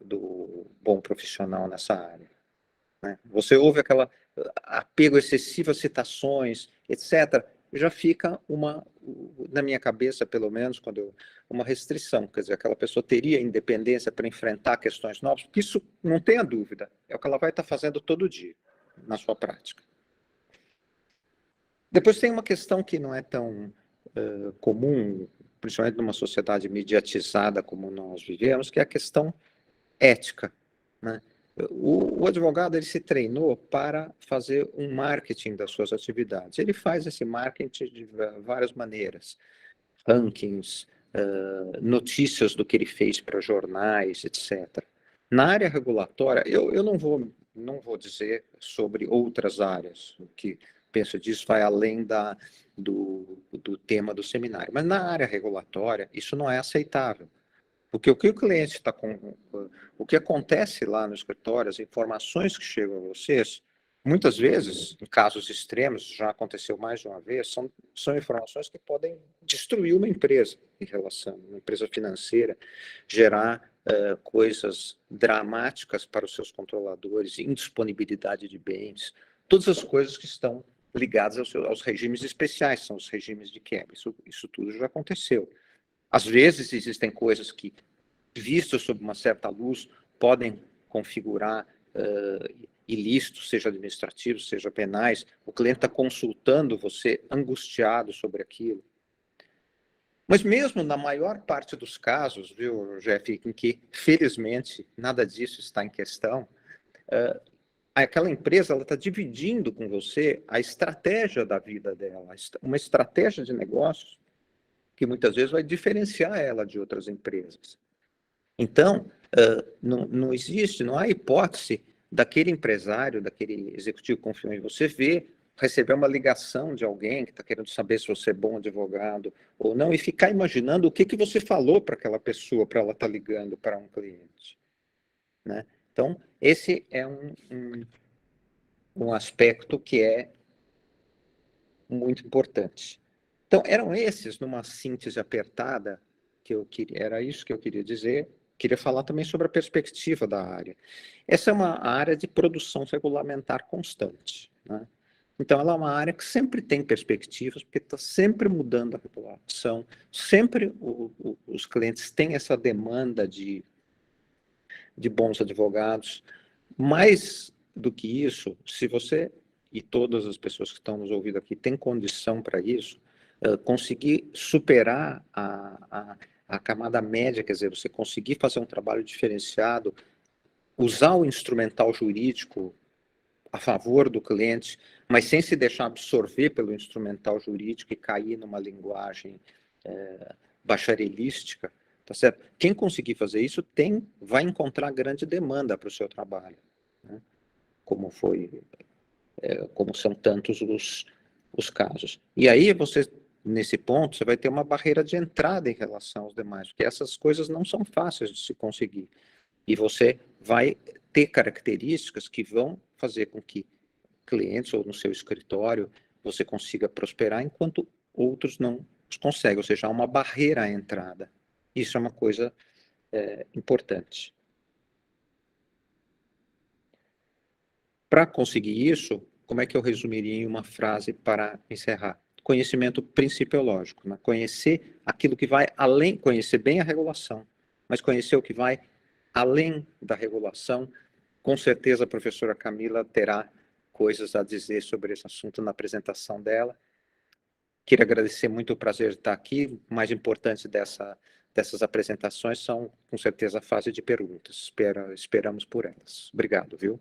do bom profissional nessa área, né? Você ouve aquela apego excessivo a citações, etc., já fica na minha cabeça, pelo menos, uma restrição. Quer dizer, aquela pessoa teria independência para enfrentar questões novas, porque isso, não tenha dúvida, é o que ela vai estar fazendo todo dia, na sua prática. Depois tem uma questão que não é tão comum, principalmente numa sociedade mediatizada como nós vivemos, que é a questão ética, né? O advogado, ele se treinou para fazer um marketing das suas atividades. Ele faz esse marketing de várias maneiras. Rankings, notícias do que ele fez para jornais, etc. Na área regulatória, eu não vou dizer sobre outras áreas. O que penso disso vai além do tema do seminário. Mas na área regulatória, isso não é aceitável. Porque o que o cliente está com. O que acontece lá no escritório, as informações que chegam a vocês, muitas vezes, em casos extremos, já aconteceu mais de uma vez, são informações que podem destruir uma empresa uma empresa financeira, gerar coisas dramáticas para os seus controladores, indisponibilidade de bens, todas as coisas que estão ligadas aos regimes especiais, são os regimes de quebra. Isso tudo já aconteceu. Às vezes existem coisas que, vistas sob uma certa luz, podem configurar ilícitos, seja administrativos, seja penais. O cliente está consultando você, angustiado sobre aquilo. Mas mesmo na maior parte dos casos, viu, Jeff, em que, felizmente, nada disso está em questão, aquela empresa está dividindo com você a estratégia da vida dela, uma estratégia de negócios que muitas vezes vai diferenciar ela de outras empresas. Então, não existe, não há hipótese daquele empresário, daquele executivo que confiou em você, receber uma ligação de alguém que está querendo saber se você é bom advogado ou não, e ficar imaginando o que você falou para aquela pessoa, para ela estar ligando para um cliente, né? Então, esse é um aspecto que é muito importante. Então, eram esses, numa síntese apertada, era isso que eu queria dizer. Queria falar também sobre a perspectiva da área. Essa é uma área de produção regulamentar constante, né? Então, ela é uma área que sempre tem perspectivas, porque está sempre mudando a regulação, sempre os clientes têm essa demanda de bons advogados, mas do que isso, se você e todas as pessoas que estão nos ouvindo aqui têm condição para isso, conseguir superar a camada média, quer dizer, você conseguir fazer um trabalho diferenciado, usar o instrumental jurídico a favor do cliente, mas sem se deixar absorver pelo instrumental jurídico e cair numa linguagem bacharelística, tá certo? Quem conseguir fazer isso vai encontrar grande demanda para o seu trabalho, né? Como são tantos os casos. E aí nesse ponto, você vai ter uma barreira de entrada em relação aos demais, porque essas coisas não são fáceis de se conseguir. E você vai ter características que vão fazer com que clientes ou no seu escritório você consiga prosperar, enquanto outros não conseguem, ou seja, há uma barreira à entrada. Isso é uma coisa importante. Para conseguir isso, como é que eu resumiria em uma frase para encerrar? Conhecimento principiológico, né? Conhecer aquilo que vai além, conhecer bem a regulação, mas conhecer o que vai além da regulação. Com certeza a professora Camila terá coisas a dizer sobre esse assunto na apresentação dela. Queria agradecer muito o prazer de estar aqui. O mais importante dessas apresentações são, com certeza, a fase de perguntas. Esperamos por elas. Obrigado, viu?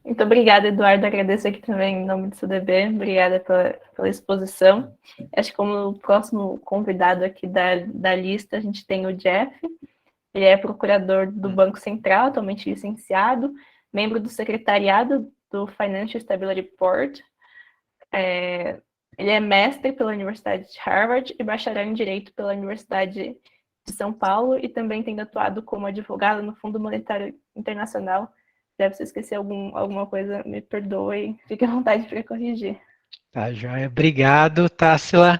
Muito obrigada, Eduardo. Agradeço aqui também em nome do CDB. Obrigada pela exposição. Acho que como o próximo convidado aqui da lista, a gente tem o Jeff. Ele é procurador do Banco Central, atualmente licenciado, membro do secretariado do Financial Stability Board. Ele é mestre pela Universidade de Harvard e bacharel em Direito pela Universidade de São Paulo e também tem atuado como advogado no Fundo Monetário Internacional. Deve se esquecer alguma coisa, me perdoe, fique à vontade para corrigir. Tá, joia. Obrigado, Tássila.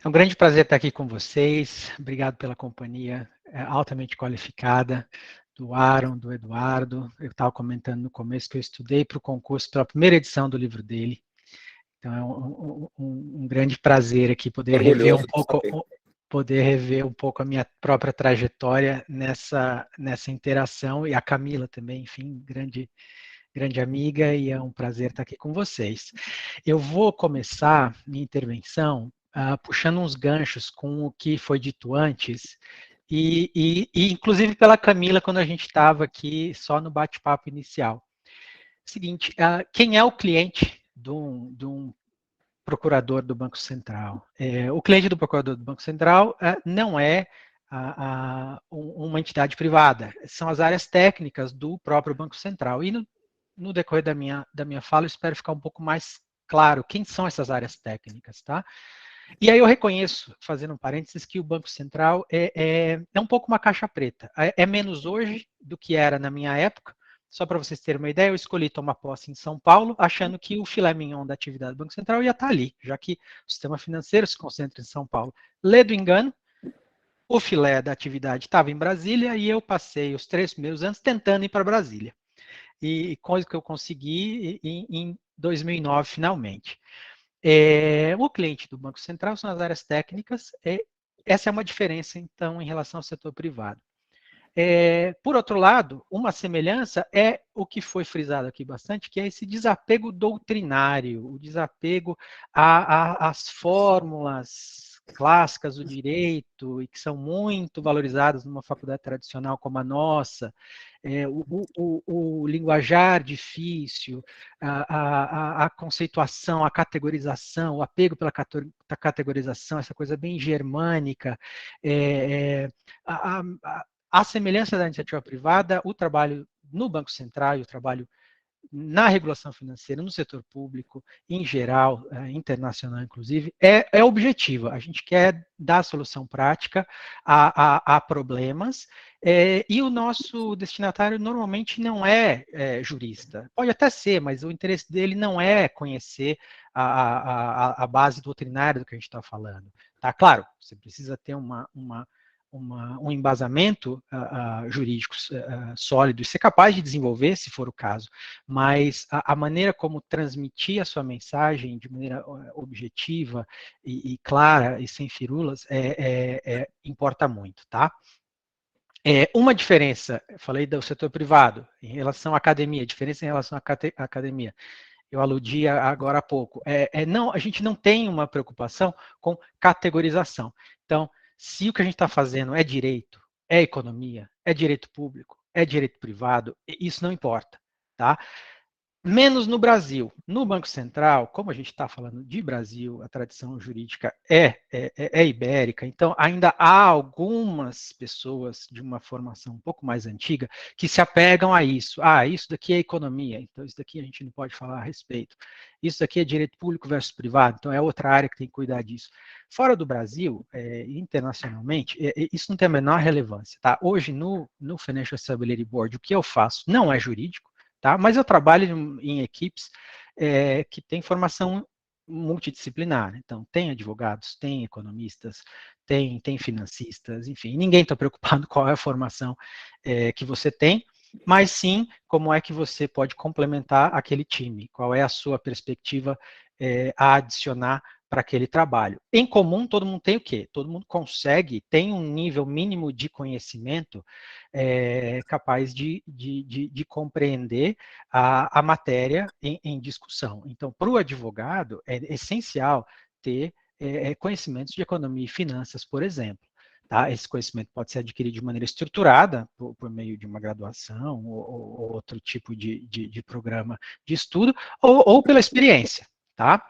É um grande prazer estar aqui com vocês. Obrigado pela companhia altamente qualificada do Aaron, do Eduardo. Eu estava comentando no começo que eu estudei para o concurso pela primeira edição do livro dele. Então é um grande prazer aqui poder rever um pouco a minha própria trajetória nessa interação, e a Camila também, enfim, grande amiga, e é um prazer estar aqui com vocês. Eu vou começar minha intervenção puxando uns ganchos com o que foi dito antes, e inclusive pela Camila, quando a gente estava aqui só no bate-papo inicial. Seguinte, quem é o cliente de um procurador do Banco Central? O cliente do procurador do Banco Central não é uma entidade privada, são as áreas técnicas do próprio Banco Central. E no decorrer da minha fala, eu espero ficar um pouco mais claro quem são essas áreas técnicas, tá? E aí eu reconheço, fazendo um parênteses, que o Banco Central é um pouco uma caixa preta. É menos hoje do que era na minha época. Só para vocês terem uma ideia, eu escolhi tomar posse em São Paulo, achando que o filé mignon da atividade do Banco Central ia estar ali, já que o sistema financeiro se concentra em São Paulo. Lê do engano, o filé da atividade estava em Brasília e eu passei os 3 primeiros anos tentando ir para Brasília. E coisa que eu consegui em 2009, finalmente. O cliente do Banco Central são as áreas técnicas. Essa é uma diferença, então, em relação ao setor privado. Por outro lado, uma semelhança é o que foi frisado aqui bastante, que é esse desapego doutrinário, o desapego às fórmulas clássicas do direito, e que são muito valorizadas numa faculdade tradicional como a nossa, o linguajar difícil, a conceituação, a categorização, o apego pela categorização, essa coisa bem germânica, a semelhança da iniciativa privada, o trabalho no Banco Central e o trabalho na regulação financeira, no setor público, em geral, internacional inclusive, é objetiva. A gente quer dar solução prática a problemas, e o nosso destinatário normalmente não é jurista. Pode até ser, mas o interesse dele não é conhecer a base doutrinária do que a gente está falando. Tá? Claro, você precisa ter um embasamento jurídico sólido e ser capaz de desenvolver, se for o caso, mas a maneira como transmitir a sua mensagem de maneira objetiva e clara e sem firulas importa muito, tá? Uma diferença, eu falei do setor privado, em relação à academia, diferença em relação à academia, eu aludi agora há pouco, não, a gente não tem uma preocupação com categorização. Então, se o que a gente está fazendo é direito, é economia, é direito público, é direito privado, isso não importa, tá? Menos no Brasil. No Banco Central, como a gente está falando de Brasil, a tradição jurídica é ibérica, então ainda há algumas pessoas de uma formação um pouco mais antiga que se apegam a isso. Isso daqui é economia, então isso daqui a gente não pode falar a respeito. Isso daqui é direito público versus privado, então é outra área que tem que cuidar disso. Fora do Brasil, internacionalmente, isso não tem a menor relevância. Tá? Hoje, no Financial Stability Board, o que eu faço não é jurídico, tá? Mas eu trabalho em equipes que têm formação multidisciplinar. Então, tem advogados, tem economistas, tem financistas, enfim. Ninguém está preocupado qual é a formação que você tem, mas sim como é que você pode complementar aquele time, qual é a sua perspectiva a adicionar para aquele trabalho. Em comum, todo mundo tem o quê? Todo mundo tem um nível mínimo de conhecimento capaz de compreender a matéria em discussão. Então, para o advogado, é essencial ter conhecimentos de economia e finanças, por exemplo. Tá? Esse conhecimento pode ser adquirido de maneira estruturada, por meio de uma graduação ou outro tipo de programa de estudo, ou pela experiência. Tá?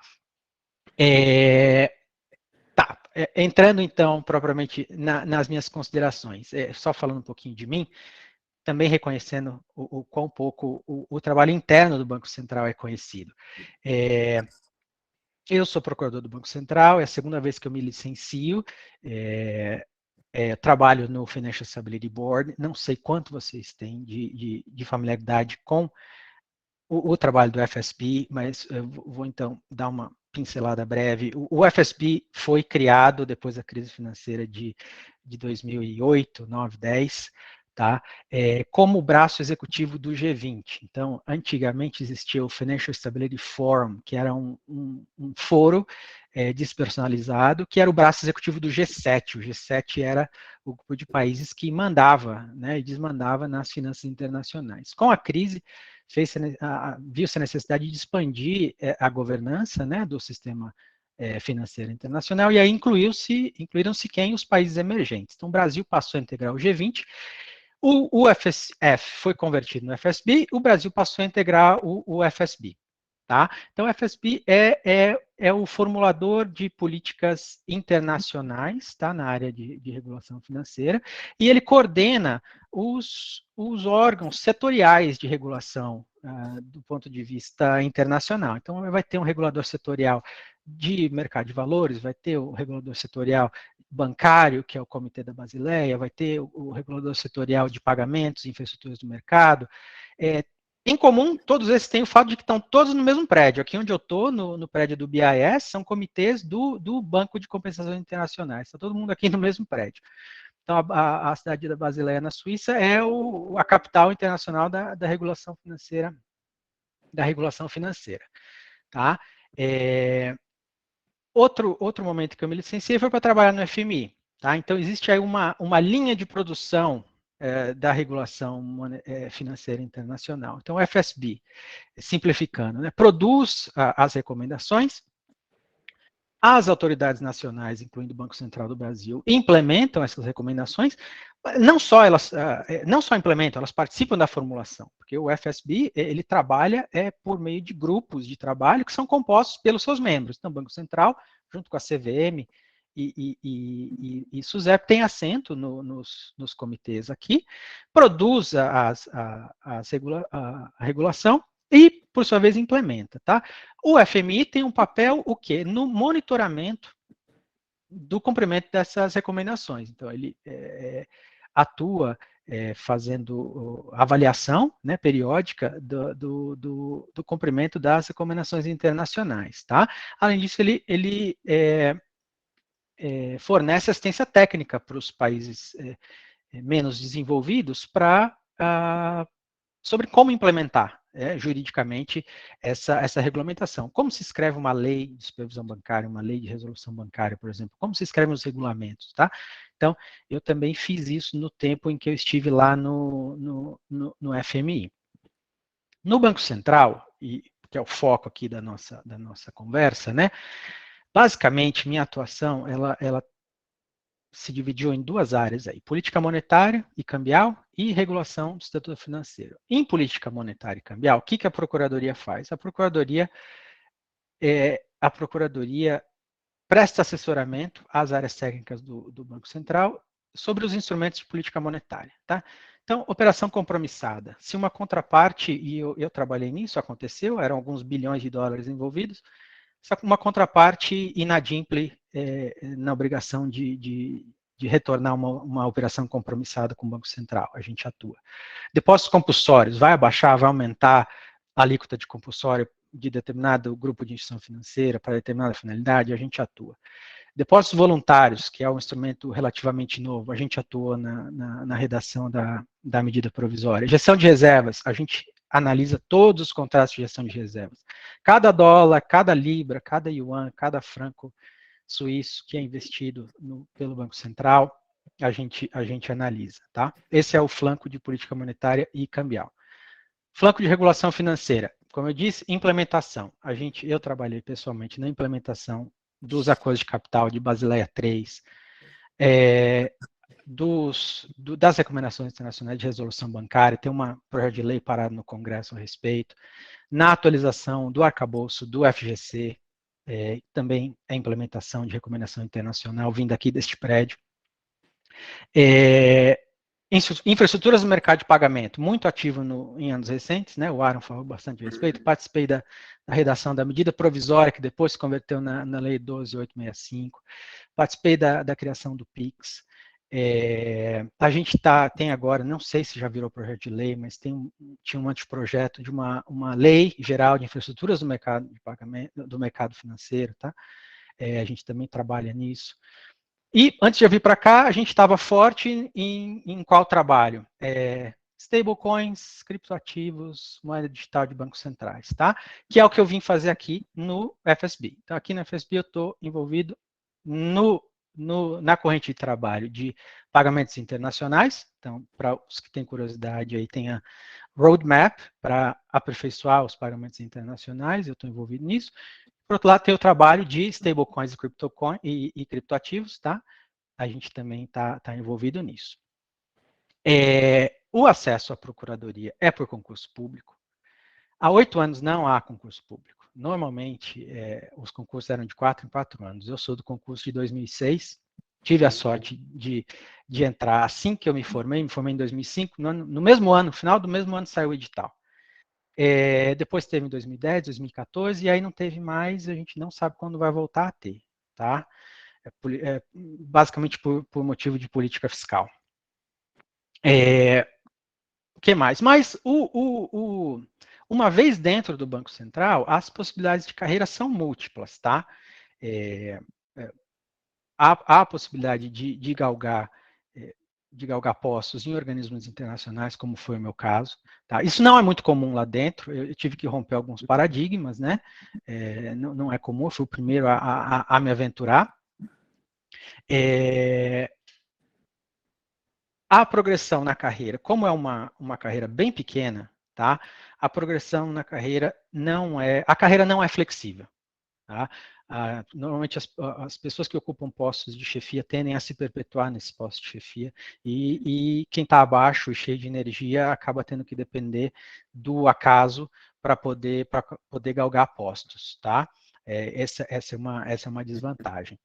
Entrando então propriamente nas minhas considerações, só falando um pouquinho de mim, também reconhecendo o quão pouco o trabalho interno do Banco Central é conhecido. Eu sou procurador do Banco Central, é a segunda vez que eu me licencio, trabalho no Financial Stability Board, não sei quanto vocês têm de familiaridade com o trabalho do FSB, mas eu vou então dar uma pincelada breve. O FSB foi criado depois da crise financeira de 2008, 9, 10, tá? Como o braço executivo do G20. Então, antigamente existia o Financial Stability Forum, que era um foro despersonalizado, que era o braço executivo do G7. O G7 era o grupo de países que mandava, né, e desmandava nas finanças internacionais. Com a crise, viu-se a necessidade de expandir a governança, né, do sistema financeiro internacional, e aí incluíram-se quem? Os países emergentes. Então, o Brasil passou a integrar o G20, o FSF foi convertido no FSB, o Brasil passou a integrar o FSB. Tá? Então, o FSB é o formulador de políticas internacionais, tá, na área de regulação financeira, e ele coordena os órgãos setoriais de regulação do ponto de vista internacional. Então, vai ter um regulador setorial de mercado de valores, vai ter o regulador setorial bancário, que é o Comitê da Basileia, vai ter o regulador setorial de pagamentos, infraestruturas do mercado. Em comum, todos esses têm o fato de que estão todos no mesmo prédio. Aqui onde eu estou, no prédio do BIS, são comitês do Banco de Compensações Internacionais. Está todo mundo aqui no mesmo prédio. Então, a cidade da Basileia, na Suíça, é a capital internacional da regulação financeira. Tá? Outro momento que eu me licenciei foi para trabalhar no FMI. Tá? Então, existe aí uma linha de produção da regulação financeira internacional. Então, o FSB, simplificando, né, produz as recomendações, as autoridades nacionais, incluindo o Banco Central do Brasil, implementam essas recomendações, não só implementam, elas participam da formulação, porque o FSB, ele trabalha por meio de grupos de trabalho que são compostos pelos seus membros. Então, o Banco Central, junto com a CVM, e SUSEP tem assento nos comitês aqui, produz a regulação e, por sua vez, implementa. Tá? O FMI tem um papel, o quê? No monitoramento do cumprimento dessas recomendações. Então, ele atua fazendo avaliação, né, periódica do cumprimento das recomendações internacionais. Tá? Além disso, ele fornece assistência técnica para os países menos desenvolvidos sobre como implementar juridicamente essa regulamentação. Como se escreve uma lei de supervisão bancária, uma lei de resolução bancária, por exemplo, como se escrevem os regulamentos, tá? Então, eu também fiz isso no tempo em que eu estive lá no FMI. No Banco Central, que é o foco aqui da nossa conversa, né? Basicamente, minha atuação, ela se dividiu em duas áreas aí, política monetária e cambial e regulação do setor financeiro. Em política monetária e cambial, o que a Procuradoria faz? A Procuradoria presta assessoramento às áreas técnicas do Banco Central sobre os instrumentos de política monetária, tá? Então, operação compromissada. Se uma contraparte, e eu trabalhei nisso, aconteceu, eram alguns bilhões de dólares envolvidos, só que uma contraparte inadimple na obrigação de retornar uma operação compromissada com o Banco Central, a gente atua. Depósitos compulsórios, vai abaixar, vai aumentar a alíquota de compulsório de determinado grupo de instituição financeira para determinada finalidade, a gente atua. Depósitos voluntários, que é um instrumento relativamente novo, a gente atua na redação da medida provisória. Gestão de reservas, a gente analisa todos os contratos de gestão de reservas. Cada dólar, cada libra, cada yuan, cada franco suíço que é investido pelo Banco Central, a gente analisa, tá? Esse é o flanco de política monetária e cambial. Flanco de regulação financeira. Como eu disse, implementação. Eu trabalhei pessoalmente na implementação dos acordos de capital de Basileia III, das recomendações internacionais de resolução bancária, tem um projeto de lei parado no Congresso a respeito, na atualização do arcabouço do FGC, também a implementação de recomendação internacional vinda aqui deste prédio. Infraestruturas do mercado de pagamento, muito ativo em anos recentes, né? O Aaron falou bastante a respeito, participei da redação da medida provisória, que depois se converteu na Lei 12.865, participei da criação do PIX. A gente tem agora, não sei se já virou projeto de lei, mas tinha um anteprojeto de uma lei geral de infraestruturas do mercado de pagamento, do mercado financeiro, tá? A gente também trabalha nisso. E, antes de eu vir para cá, a gente estava forte em qual trabalho? Stablecoins, criptoativos, moeda digital de bancos centrais, tá? Que é o que eu vim fazer aqui no FSB. Então, aqui no FSB eu estou envolvido na corrente de trabalho de pagamentos internacionais. Então, para os que têm curiosidade, aí tem a roadmap para aperfeiçoar os pagamentos internacionais, eu estou envolvido nisso. Por outro lado, tem o trabalho de stablecoins e criptoativos, tá? A gente também está envolvido nisso. O acesso à procuradoria é por concurso público. Há 8 anos não há concurso público. Normalmente, os concursos eram de 4 em 4 anos. Eu sou do concurso de 2006, tive a sorte de entrar assim que eu me formei em 2005, no mesmo ano, no final do mesmo ano saiu o edital. Depois teve em 2010, 2014, e aí não teve mais, a gente não sabe quando vai voltar a ter, tá? Basicamente por motivo de política fiscal. O que mais? Mas, uma vez dentro do Banco Central, as possibilidades de carreira são múltiplas, tá? Há a possibilidade de galgar postos em organismos internacionais, como foi o meu caso. Tá? Isso não é muito comum lá dentro, eu tive que romper alguns paradigmas, né? Não é comum, eu fui o primeiro a me aventurar. A progressão na carreira, como é uma carreira bem pequena, tá? A progressão na carreira a carreira não é flexível, tá? Normalmente as pessoas que ocupam postos de chefia tendem a se perpetuar nesse posto de chefia e quem está abaixo e cheio de energia acaba tendo que depender do acaso para poder galgar postos, tá? Essa é uma desvantagem.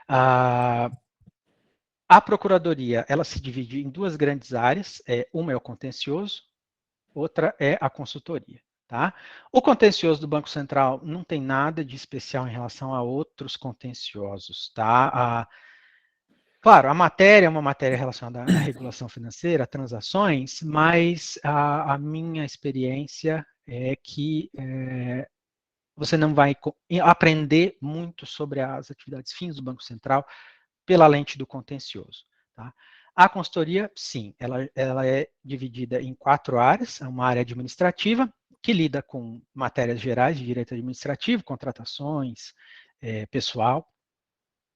A procuradoria, ela se divide em 2 grandes áreas, uma é o contencioso, outra é a consultoria. Tá? O contencioso do Banco Central não tem nada de especial em relação a outros contenciosos. Tá? Claro, a matéria é uma matéria relacionada à regulação financeira, a transações, mas a minha experiência é que você não vai aprender muito sobre as atividades fins do Banco Central pela lente do contencioso. Tá? A consultoria, sim, ela é dividida em 4 áreas, uma área administrativa, que lida com matérias gerais de direito administrativo, contratações, pessoal.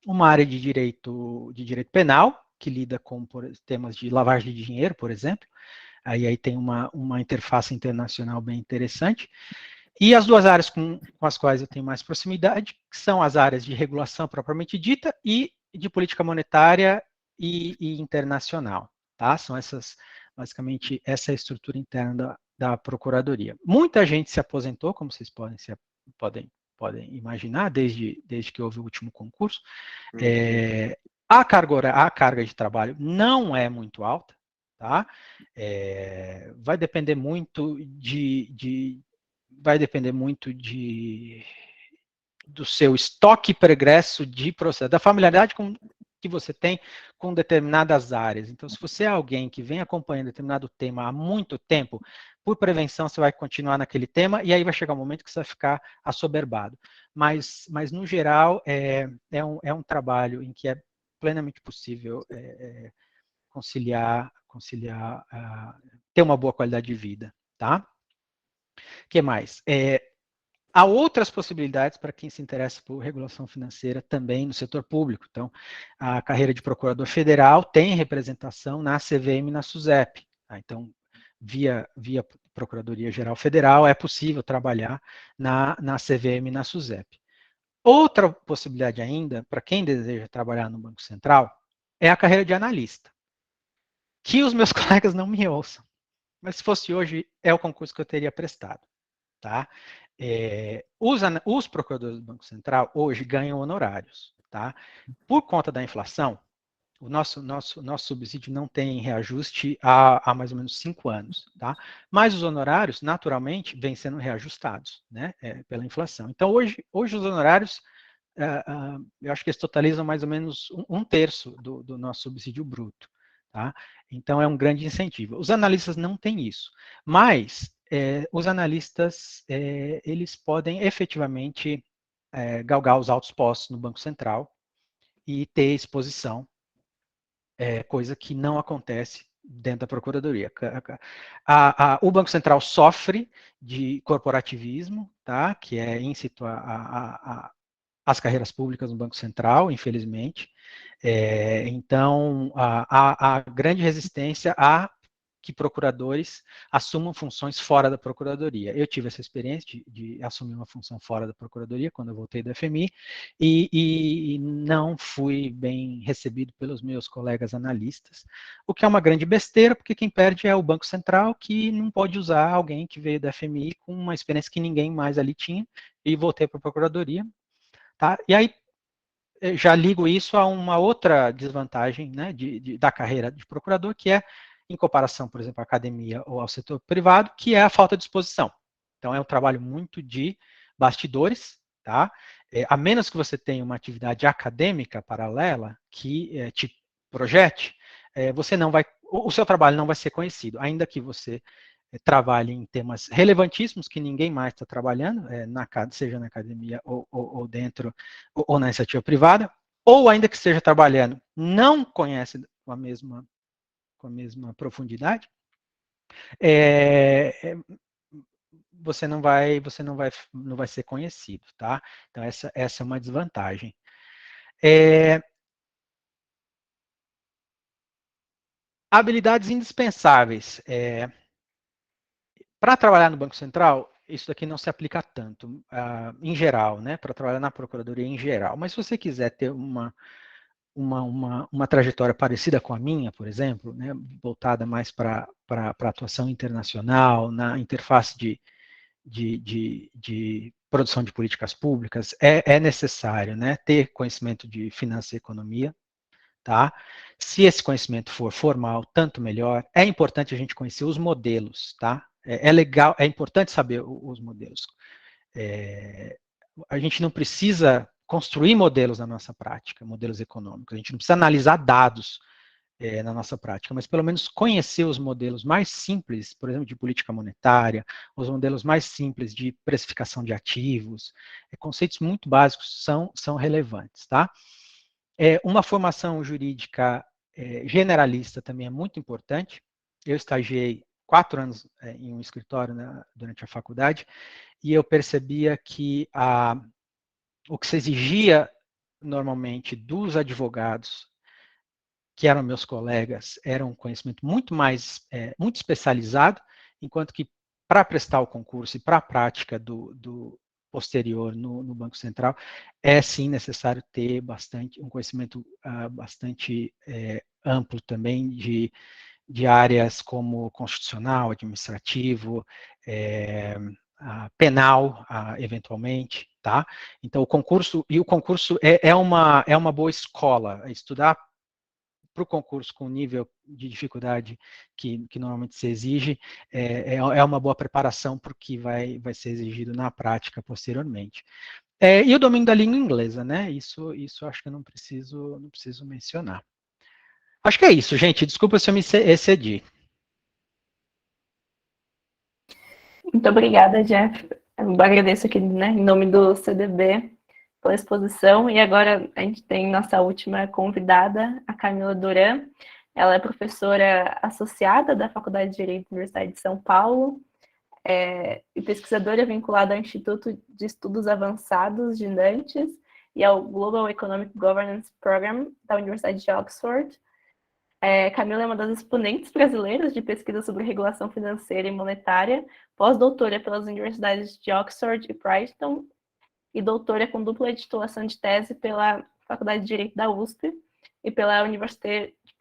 uma área de direito penal, que lida com temas de lavagem de dinheiro, por exemplo. Aí tem uma interface internacional bem interessante. E as duas áreas com as quais eu tenho mais proximidade, que são as áreas de regulação propriamente dita e de política monetária e internacional. Tá? São essas, basicamente, essa é a estrutura interna da Procuradoria. Muita gente se aposentou, como vocês podem imaginar, desde que houve o último concurso. A carga de trabalho não é muito alta, tá? Vai depender muito do seu estoque pregresso de processo, da familiaridade que você tem com determinadas áreas. Então, se você é alguém que vem acompanhando determinado tema há muito tempo, por prevenção você vai continuar naquele tema, e aí vai chegar um momento que você vai ficar assoberbado. Mas no geral, é um trabalho em que é plenamente possível conciliar, ter uma boa qualidade de vida, tá? O que mais? Há outras possibilidades para quem se interessa por regulação financeira também no setor público. Então, a carreira de procurador federal tem representação na CVM e na SUSEP. Tá? Então, via Procuradoria Geral Federal, é possível trabalhar na CVM e na SUSEP. Outra possibilidade ainda, para quem deseja trabalhar no Banco Central, é a carreira de analista. Que os meus colegas não me ouçam. Mas se fosse hoje, é o concurso que eu teria prestado. Tá? Os procuradores do Banco Central hoje ganham honorários. Tá? Por conta da inflação, o nosso subsídio não tem reajuste há mais ou menos 5 anos. Tá? Mas os honorários, naturalmente, vêm sendo reajustados, né, pela inflação. Então, hoje os honorários, eu acho que eles totalizam mais ou menos um terço do nosso subsídio bruto. Tá? Então, é um grande incentivo. Os analistas não têm isso. Mas os analistas, eles podem efetivamente galgar os altos postos no Banco Central e ter exposição, coisa que não acontece dentro da Procuradoria. O Banco Central sofre de corporativismo, tá? Que é íncito as carreiras públicas no Banco Central, infelizmente. Então, há grande resistência a que procuradores assumam funções fora da Procuradoria. Eu tive essa experiência de assumir uma função fora da Procuradoria, quando eu voltei da FMI, e não fui bem recebido pelos meus colegas analistas, o que é uma grande besteira, porque quem perde é o Banco Central, que não pode usar alguém que veio da FMI com uma experiência que ninguém mais ali tinha, e voltei para a Procuradoria. Tá? E aí, já ligo isso a uma outra desvantagem, né, da carreira de procurador, que é, em comparação, por exemplo, à academia ou ao setor privado, que é a falta de exposição. Então, é um trabalho muito de bastidores, tá? A menos que você tenha uma atividade acadêmica paralela que te projete, você não vai, o seu trabalho não vai ser conhecido, ainda que você trabalhe em temas relevantíssimos que ninguém mais está trabalhando, seja na academia ou dentro, ou na iniciativa privada, ou ainda que esteja trabalhando, não conhece com a mesma profundidade, você não vai ser conhecido, tá? Então, essa é uma desvantagem. Habilidades indispensáveis. Para trabalhar no Banco Central, isso daqui não se aplica tanto, em geral, né? Para trabalhar na Procuradoria em geral. Mas se você quiser ter uma trajetória parecida com a minha, por exemplo, né, voltada mais para atuação internacional, na interface de produção de políticas públicas, é necessário, né, ter conhecimento de finanças e economia, tá? Se esse conhecimento for formal, tanto melhor. É importante a gente conhecer os modelos, tá? Legal, é importante saber os modelos. A gente não precisa construir modelos na nossa prática, modelos econômicos. A gente não precisa analisar dados na nossa prática, mas pelo menos conhecer os modelos mais simples, por exemplo, de política monetária, os modelos mais simples de precificação de ativos, conceitos muito básicos são relevantes, tá? Uma formação jurídica generalista também é muito importante. Eu estagiei 4 anos em um escritório, né, durante a faculdade, e eu percebia que o que se exigia normalmente, dos advogados, que eram meus colegas, era um conhecimento muito muito especializado, enquanto que para prestar o concurso e para a prática do posterior no Banco Central, é sim necessário ter um conhecimento bastante amplo também de áreas como constitucional, administrativo, penal, eventualmente, tá? Então, o concurso é uma boa escola. Estudar para o concurso com o nível de dificuldade que normalmente se exige, é uma boa preparação para o que vai ser exigido na prática posteriormente. E o domínio da língua inglesa, né? Isso acho que eu não preciso mencionar. Acho que é isso, gente. Desculpa se eu me excedi. Muito obrigada, Jeff. Eu agradeço aqui, né, em nome do CDB, pela exposição. E agora a gente tem nossa última convidada, a Camila Duran. Ela é professora associada da Faculdade de Direito da Universidade de São Paulo e pesquisadora vinculada ao Instituto de Estudos Avançados de Nantes e ao Global Economic Governance Program da Universidade de Oxford. Camila é uma das exponentes brasileiras de pesquisa sobre regulação financeira e monetária, pós-doutora pelas universidades de Oxford e Princeton, e doutora com dupla titulação de tese pela Faculdade de Direito da USP e pela Université de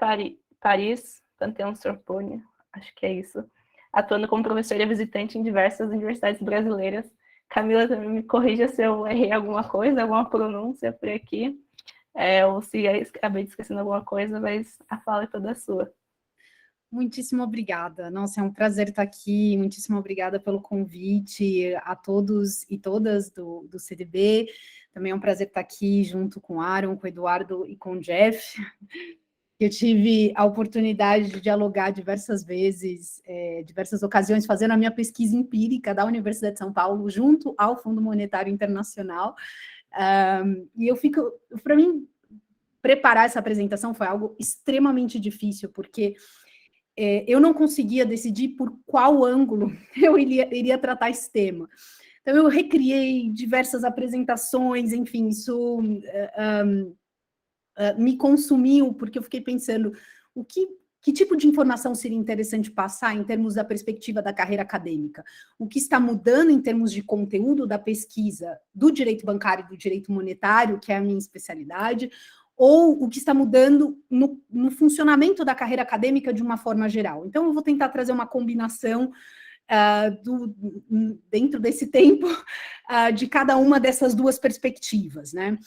Paris, Panthéon-Sorbonne, acho que é isso, atuando como professora visitante em diversas universidades brasileiras. Camila, também me corrija se eu errei alguma coisa, alguma pronúncia por aqui. Ou se acabei esquecendo alguma coisa, mas a fala é toda sua. Muitíssimo obrigada. Nossa, é um prazer estar aqui. Muitíssimo obrigada pelo convite a todos e todas do CDB. Também é um prazer estar aqui junto com o Aaron, com o Eduardo e com o Jeff. Eu tive a oportunidade de dialogar diversas vezes, diversas ocasiões, fazendo a minha pesquisa empírica da Universidade de São Paulo, junto ao Fundo Monetário Internacional. E para mim, preparar essa apresentação foi algo extremamente difícil, porque eu não conseguia decidir por qual ângulo eu iria tratar esse tema. Então, eu recriei diversas apresentações, enfim, isso me consumiu, porque eu fiquei pensando que tipo de informação seria interessante passar em termos da perspectiva da carreira acadêmica? O que está mudando em termos de conteúdo da pesquisa do direito bancário e do direito monetário, que é a minha especialidade, ou o que está mudando no funcionamento da carreira acadêmica de uma forma geral. Então, eu vou tentar trazer uma combinação dentro desse tempo de cada uma dessas duas perspectivas, né?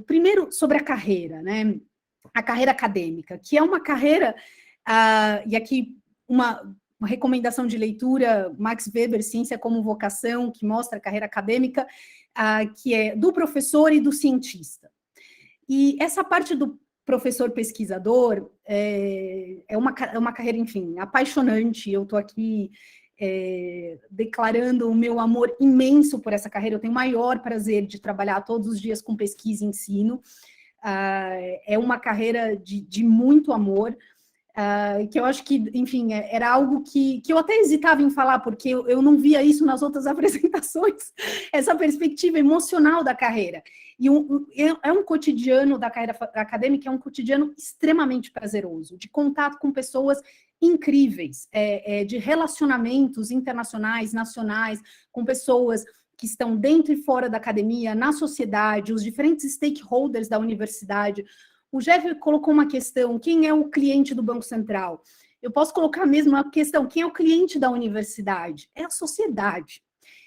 Primeiro, sobre a carreira, né? A carreira acadêmica, que é uma carreira, e aqui uma recomendação de leitura, Max Weber, Ciência como Vocação, que mostra a carreira acadêmica, que é do professor e do cientista. E essa parte do professor pesquisador é uma carreira, enfim, apaixonante. Eu estou aqui declarando o meu amor imenso por essa carreira. Eu tenho o maior prazer de trabalhar todos os dias com pesquisa e ensino. É uma carreira de muito amor, que eu acho que, enfim, era algo que eu até hesitava em falar, porque eu não via isso nas outras apresentações, essa perspectiva emocional da carreira. E é um cotidiano da carreira acadêmica, é um cotidiano extremamente prazeroso, de contato com pessoas incríveis, de relacionamentos internacionais, nacionais, com pessoas que estão dentro e fora da academia, na sociedade, os diferentes stakeholders da universidade. O Jeff colocou uma questão: quem é o cliente do Banco Central? Eu posso colocar mesmo a questão: quem é o cliente da universidade? É a sociedade.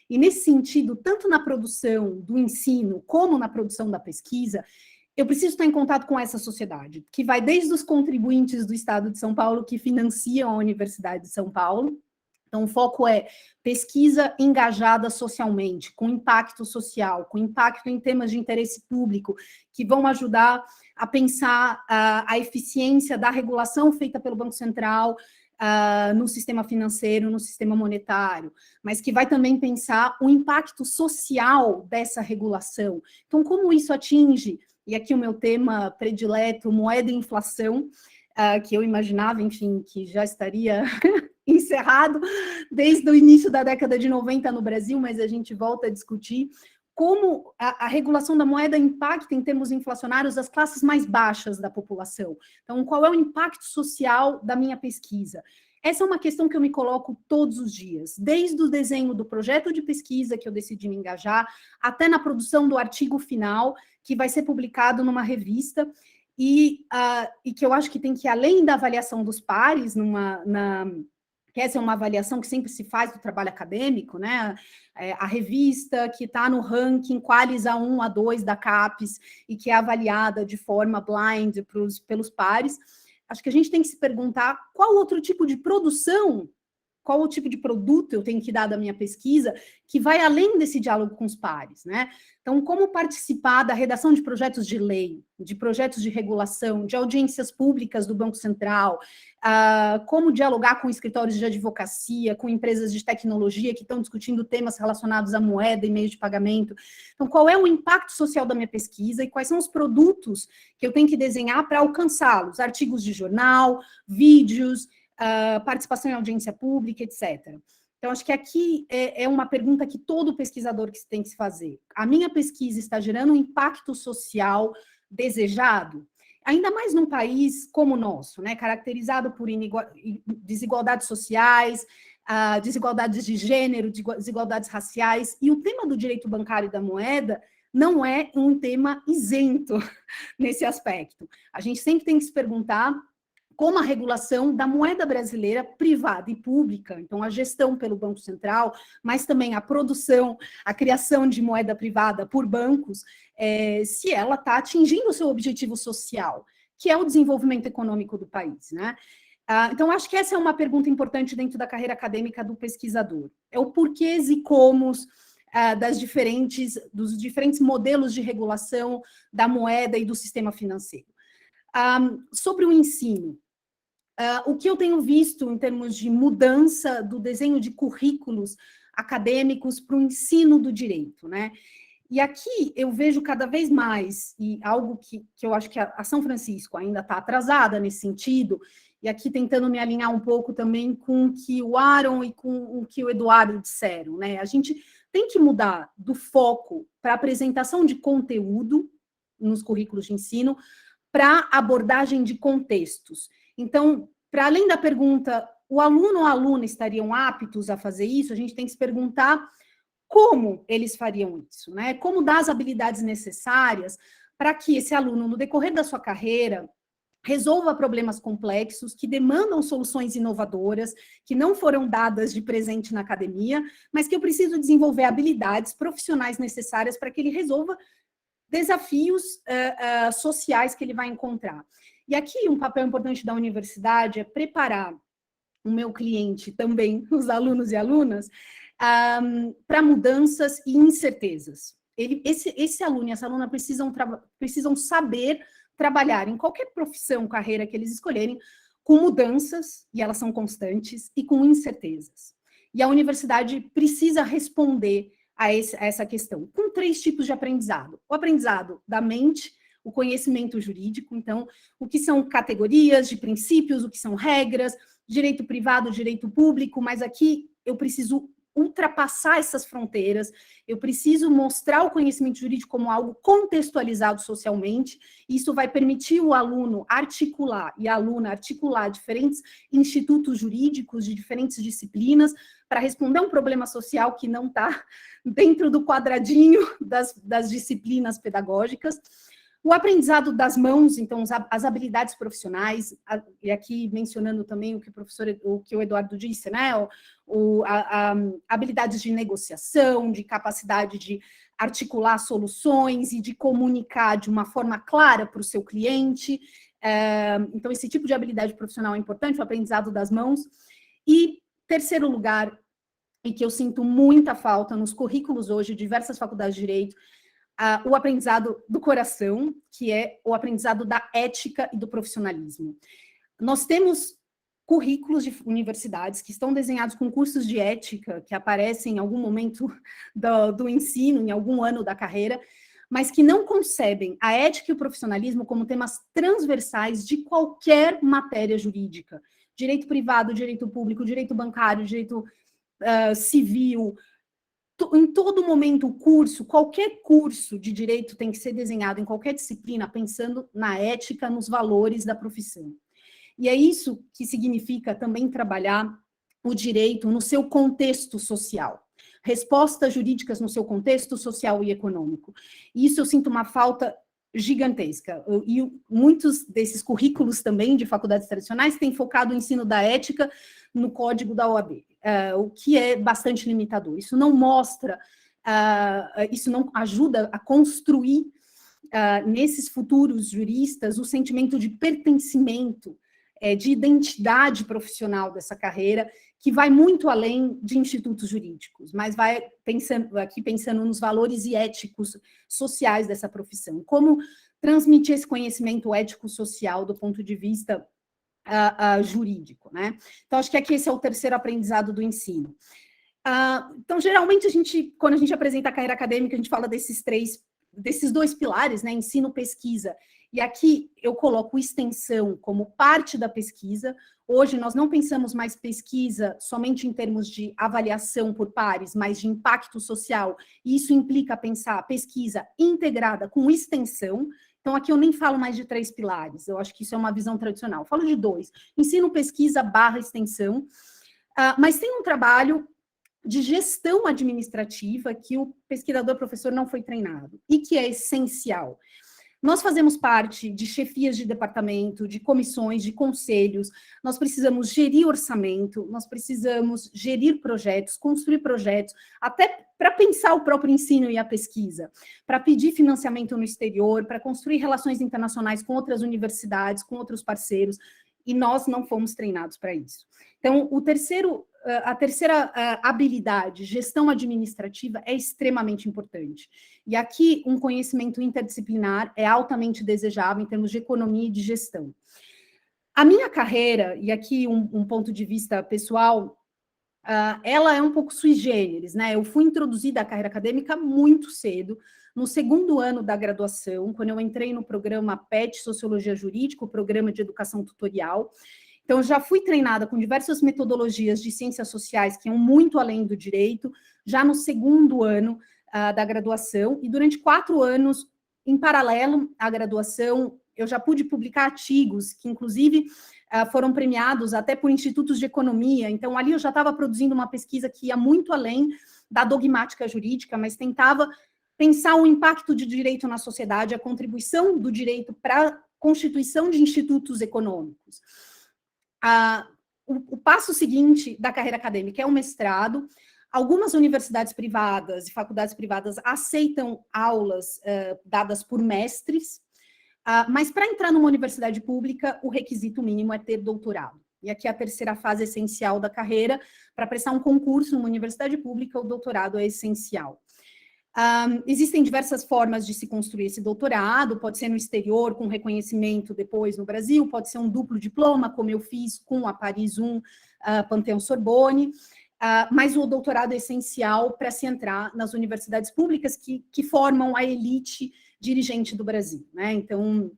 E nesse sentido, tanto na produção do ensino, como na produção da pesquisa, eu preciso estar em contato com essa sociedade, que vai desde os contribuintes do Estado de São Paulo, que financiam a Universidade de São Paulo. Então, o foco é pesquisa engajada socialmente, com impacto social, com impacto em temas de interesse público, que vão ajudar a pensar a eficiência da regulação feita pelo Banco Central no sistema financeiro, no sistema monetário, mas que vai também pensar o impacto social dessa regulação. Então, como isso atinge, e aqui o meu tema predileto, moeda e inflação, que eu imaginava, enfim, que já estaria encerrado desde o início da década de 90 no Brasil, mas a gente volta a discutir como a regulação da moeda impacta em termos inflacionários as classes mais baixas da população. Então, qual é o impacto social da minha pesquisa? Essa é uma questão que eu me coloco todos os dias, desde o desenho do projeto de pesquisa que eu decidi me engajar, até na produção do artigo final, que vai ser publicado numa revista, e que eu acho que tem que ir além da avaliação dos pares, que essa é uma avaliação que sempre se faz do trabalho acadêmico, né? A revista que está no ranking Qualis A1, A2 da CAPES, e que é avaliada de forma blind pelos pares. Acho que a gente tem que se perguntar qual outro tipo de produção, qual o tipo de produto eu tenho que dar da minha pesquisa que vai além desse diálogo com os pares, né? Então, como participar da redação de projetos de lei, de projetos de regulação, de audiências públicas do Banco Central, como dialogar com escritórios de advocacia, com empresas de tecnologia que estão discutindo temas relacionados à moeda e meios de pagamento. Então, qual é o impacto social da minha pesquisa e quais são os produtos que eu tenho que desenhar para alcançá-los? Artigos de jornal, vídeos, participação em audiência pública, etc. Então, acho que aqui é uma pergunta que todo pesquisador que tem que se fazer. A minha pesquisa está gerando um impacto social desejado? Ainda mais num país como o nosso, né, caracterizado por desigualdades sociais, desigualdades de gênero, desigualdades raciais, e o tema do direito bancário e da moeda não é um tema isento nesse aspecto. A gente sempre tem que se perguntar como a regulação da moeda brasileira privada e pública, então a gestão pelo Banco Central, mas também a produção, a criação de moeda privada por bancos, se ela está atingindo o seu objetivo social, que é o desenvolvimento econômico do país, né? Então, acho que essa é uma pergunta importante dentro da carreira acadêmica do pesquisador. É o porquês e comos dos diferentes modelos de regulação da moeda e do sistema financeiro. Sobre o ensino, o que eu tenho visto em termos de mudança do desenho de currículos acadêmicos para o ensino do direito, né? E aqui eu vejo cada vez mais, e algo que eu acho que a São Francisco ainda está atrasada nesse sentido, e aqui tentando me alinhar um pouco também com o que o Aaron e com o que o Eduardo disseram, né? A gente tem que mudar do foco para a apresentação de conteúdo nos currículos de ensino para abordagem de contextos. Então, para além da pergunta, o aluno ou a aluna estariam aptos a fazer isso, a gente tem que se perguntar como eles fariam isso, né? Como dar as habilidades necessárias para que esse aluno, no decorrer da sua carreira, resolva problemas complexos que demandam soluções inovadoras, que não foram dadas de presente na academia, mas que eu preciso desenvolver habilidades profissionais necessárias para que ele resolva desafios sociais que ele vai encontrar. E aqui um papel importante da universidade é preparar o meu cliente também, os alunos e alunas, para mudanças e incertezas. Esse aluno e essa aluna precisam saber trabalhar em qualquer profissão, carreira que eles escolherem, com mudanças, e elas são constantes, e com incertezas. E a universidade precisa responder a essa questão, com 3 tipos de aprendizado. O aprendizado da mente, o conhecimento jurídico, então, o que são categorias de princípios, o que são regras, direito privado, direito público, mas aqui eu preciso ultrapassar essas fronteiras, eu preciso mostrar o conhecimento jurídico como algo contextualizado socialmente, e isso vai permitir o aluno articular, e a aluna articular diferentes institutos jurídicos de diferentes disciplinas, para responder a um problema social que não está dentro do quadradinho das disciplinas pedagógicas. O aprendizado das mãos, então, as habilidades profissionais, e aqui mencionando também o que o Eduardo disse, né? Habilidades de negociação, de capacidade de articular soluções e de comunicar de uma forma clara para o seu cliente. Então, esse tipo de habilidade profissional é importante, o aprendizado das mãos. E, terceiro lugar, e que eu sinto muita falta nos currículos hoje, diversas faculdades de direito, o aprendizado do coração, que é o aprendizado da ética e do profissionalismo. Nós temos currículos de universidades que estão desenhados com cursos de ética, que aparecem em algum momento do ensino, em algum ano da carreira, mas que não concebem a ética e o profissionalismo como temas transversais de qualquer matéria jurídica. Direito privado, direito público, direito bancário, direito civil, em todo momento, o curso, qualquer curso de direito tem que ser desenhado em qualquer disciplina pensando na ética, nos valores da profissão. E é isso que significa também trabalhar o direito no seu contexto social. Respostas jurídicas no seu contexto social e econômico. E isso eu sinto uma falta gigantesca. E muitos desses currículos também de faculdades tradicionais têm focado o ensino da ética no código da OAB, o que é bastante limitador. Isso não mostra, isso não ajuda a construir nesses futuros juristas o sentimento de pertencimento, de identidade profissional dessa carreira, que vai muito além de institutos jurídicos, mas vai pensando nos valores e éticos sociais dessa profissão. Como transmitir esse conhecimento ético-social do ponto de vista jurídico, né? Então, acho que aqui esse é o terceiro aprendizado do ensino. Então, geralmente, quando a gente apresenta a carreira acadêmica, a gente fala desses dois pilares, né? Ensino, pesquisa. E aqui eu coloco extensão como parte da pesquisa. Hoje nós não pensamos mais pesquisa somente em termos de avaliação por pares, mas de impacto social. E isso implica pensar pesquisa integrada com extensão. Então, aqui eu nem falo mais de 3 pilares, eu acho que isso é uma visão tradicional. Eu falo de 2, ensino, pesquisa, / extensão. Mas tem um trabalho de gestão administrativa que o pesquisador professor não foi treinado, e que é essencial. Nós fazemos parte de chefias de departamento, de comissões, de conselhos, nós precisamos gerir orçamento, nós precisamos gerir projetos, construir projetos, até para pensar o próprio ensino e a pesquisa, para pedir financiamento no exterior, para construir relações internacionais com outras universidades, com outros parceiros, e nós não fomos treinados para isso. Então, a terceira habilidade, gestão administrativa, é extremamente importante. E aqui, um conhecimento interdisciplinar é altamente desejável em termos de economia e de gestão. A minha carreira, e aqui um ponto de vista pessoal, ela é um pouco sui generis, né? Eu fui introduzida à carreira acadêmica muito cedo, no 2º ano da graduação, quando eu entrei no programa PET, Sociologia Jurídica, o programa de educação tutorial. Então, eu já fui treinada com diversas metodologias de ciências sociais que iam muito além do direito, já no 2º ano da graduação, e durante 4 anos, em paralelo à graduação, eu já pude publicar artigos que, inclusive, foram premiados até por institutos de economia. Então, ali eu já estava produzindo uma pesquisa que ia muito além da dogmática jurídica, mas tentava pensar o impacto de direito na sociedade, a contribuição do direito para a constituição de institutos econômicos. O passo seguinte da carreira acadêmica é o mestrado. Algumas universidades privadas e faculdades privadas aceitam aulas dadas por mestres, mas para entrar numa universidade pública, o requisito mínimo é ter doutorado. E aqui é a terceira fase essencial da carreira. Para prestar um concurso numa universidade pública, o doutorado é essencial. Existem diversas formas de se construir esse doutorado, pode ser no exterior, com reconhecimento depois no Brasil, pode ser um duplo diploma, como eu fiz com a Paris 1, Pantheon Sorbonne, mas o doutorado é essencial para se entrar nas universidades públicas que formam a elite dirigente do Brasil, né? Então,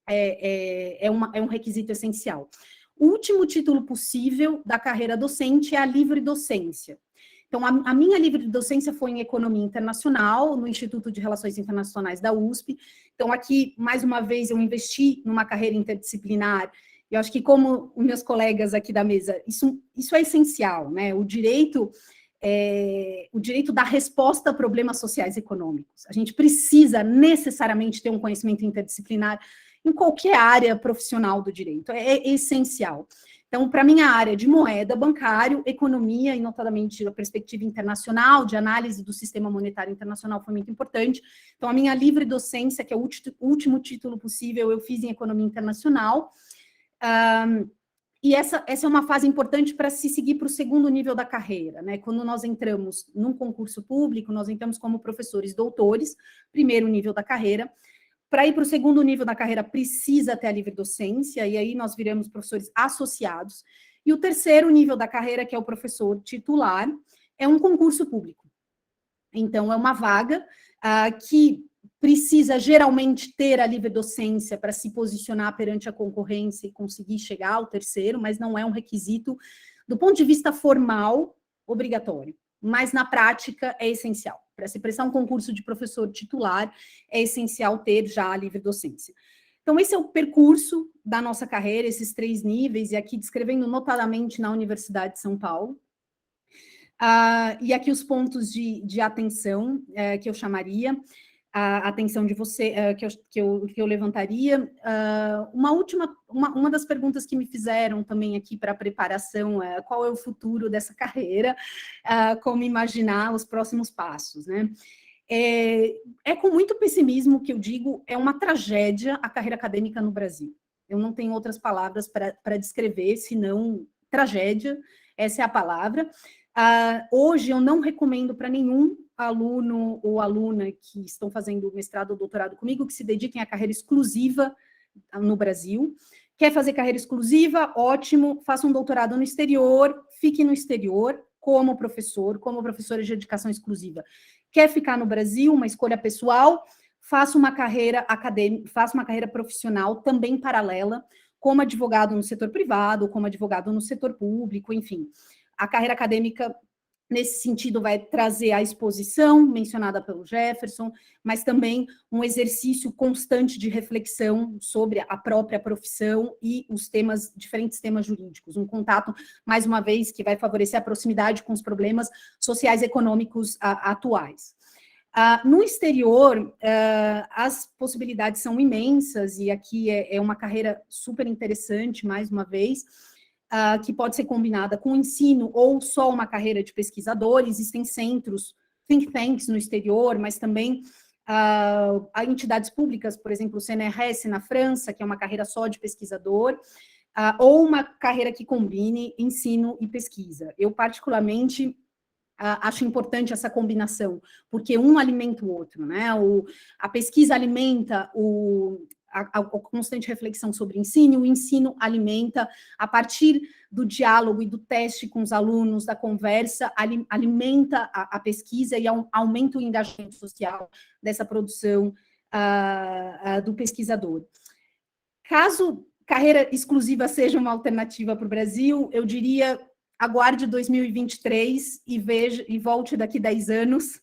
é um requisito essencial. O último título possível da carreira docente é a livre docência. Então, a minha livre docência foi em Economia Internacional, no Instituto de Relações Internacionais da USP. Então, aqui, mais uma vez, eu investi numa carreira interdisciplinar. E eu acho que, como os meus colegas aqui da mesa, isso é essencial, né? O direito dá resposta a problemas sociais e econômicos. A gente precisa necessariamente ter um conhecimento interdisciplinar em qualquer área profissional do direito. É essencial. Então, para mim, a área de moeda, bancário, economia, e notadamente a perspectiva internacional, de análise do sistema monetário internacional foi muito importante. Então, a minha livre docência, que é o último título possível, eu fiz em economia internacional. E essa é uma fase importante para se seguir para o 2º nível da carreira, né? Quando nós entramos num concurso público, nós entramos como professores doutores, 1º nível da carreira. Para ir para o 2º nível da carreira, precisa ter a livre docência, e aí nós viramos professores associados. E o 3º nível da carreira, que é o professor titular, é um concurso público. Então, é uma vaga que precisa geralmente ter a livre docência para se posicionar perante a concorrência e conseguir chegar ao 3º, mas não é um requisito, do ponto de vista formal, obrigatório. mas na prática é essencial. Para se prestar um concurso de professor titular, é essencial ter já a livre docência. Então, esse é o percurso da nossa carreira, esses 3 níveis, e aqui descrevendo notadamente na Universidade de São Paulo. E aqui os pontos de atenção que eu chamaria, a atenção de você, que eu levantaria. Uma das perguntas que me fizeram também aqui para a preparação é qual é o futuro dessa carreira, como imaginar os próximos passos, né? É com muito pessimismo que eu digo, é uma tragédia a carreira acadêmica no Brasil. Eu não tenho outras palavras para descrever, senão tragédia, essa é a palavra. Hoje eu não recomendo para nenhum aluno ou aluna que estão fazendo mestrado ou doutorado comigo que se dediquem à carreira exclusiva no Brasil. Quer fazer carreira exclusiva? Ótimo, faça um doutorado no exterior, fique no exterior como professora de dedicação exclusiva. Quer ficar no Brasil, uma escolha pessoal, faça uma carreira acadêmica, faça uma carreira profissional também paralela, como advogado no setor privado, como advogado no setor público, enfim. A carreira acadêmica, nesse sentido, vai trazer a exposição mencionada pelo Jefferson, mas também um exercício constante de reflexão sobre a própria profissão e os diferentes temas jurídicos. Um contato, mais uma vez, que vai favorecer a proximidade com os problemas sociais e econômicos atuais. No exterior, as possibilidades são imensas, e aqui é uma carreira super interessante, mais uma vez, que pode ser combinada com ensino ou só uma carreira de pesquisador. Existem centros, think tanks no exterior, mas também há entidades públicas, por exemplo, o CNRS na França, que é uma carreira só de pesquisador, ou uma carreira que combine ensino e pesquisa. Eu, particularmente, acho importante essa combinação, porque um alimenta o outro, né? A pesquisa alimenta a constante reflexão sobre ensino, o ensino alimenta, a partir do diálogo e do teste com os alunos, da conversa, alimenta a pesquisa e aumenta o engajamento social dessa produção do pesquisador. Caso carreira exclusiva seja uma alternativa para o Brasil, eu diria, aguarde 2023 e volte daqui 10 anos,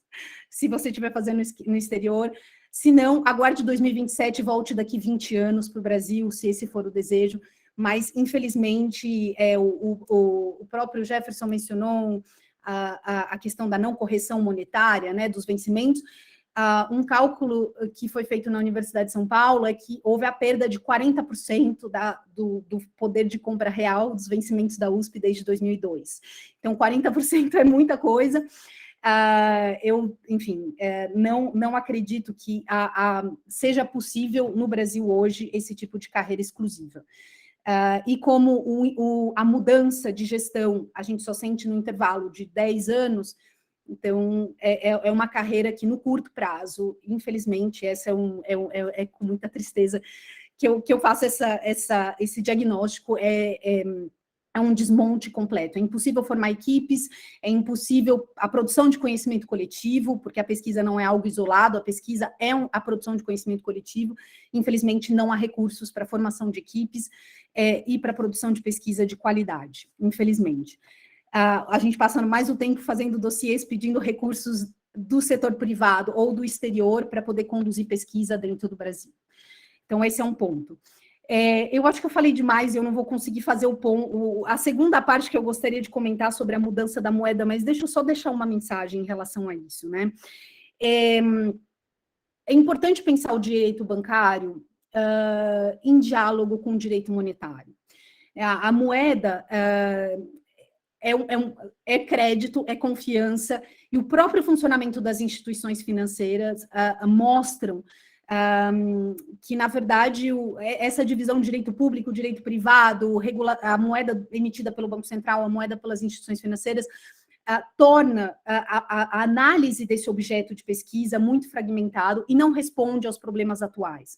se você estiver fazendo no exterior. Se não, aguarde 2027 e volte daqui 20 anos para o Brasil, se esse for o desejo. Mas, infelizmente, o próprio Jefferson mencionou a questão da não correção monetária, né, dos vencimentos. Um cálculo que foi feito na Universidade de São Paulo é que houve a perda de 40% do poder de compra real dos vencimentos da USP desde 2002. Então, 40% é muita coisa. Enfim, não acredito que seja possível no Brasil hoje esse tipo de carreira exclusiva. E como a mudança de gestão a gente só sente no intervalo de 10 anos, então é uma carreira que no curto prazo, infelizmente, essa é com muita tristeza que eu faço esse diagnóstico, é um desmonte completo. É impossível formar equipes, é impossível a produção de conhecimento coletivo, porque a pesquisa não é algo isolado, a pesquisa é a produção de conhecimento coletivo. Infelizmente, não há recursos para a formação de equipes e para a produção de pesquisa de qualidade, infelizmente. A gente passando mais o tempo fazendo dossiês, pedindo recursos do setor privado ou do exterior para poder conduzir pesquisa dentro do Brasil. Então, esse é um ponto. Eu acho que eu falei demais, eu não vou conseguir fazer a segunda parte que eu gostaria de comentar sobre a mudança da moeda, mas deixa eu só deixar uma mensagem em relação a isso, né? É importante pensar o direito bancário em diálogo com o direito monetário. A moeda é crédito, é confiança, e o próprio funcionamento das instituições financeiras mostram que, na verdade, essa divisão de direito público, direito privado, a moeda emitida pelo Banco Central, a moeda pelas instituições financeiras, torna a análise desse objeto de pesquisa muito fragmentado e não responde aos problemas atuais.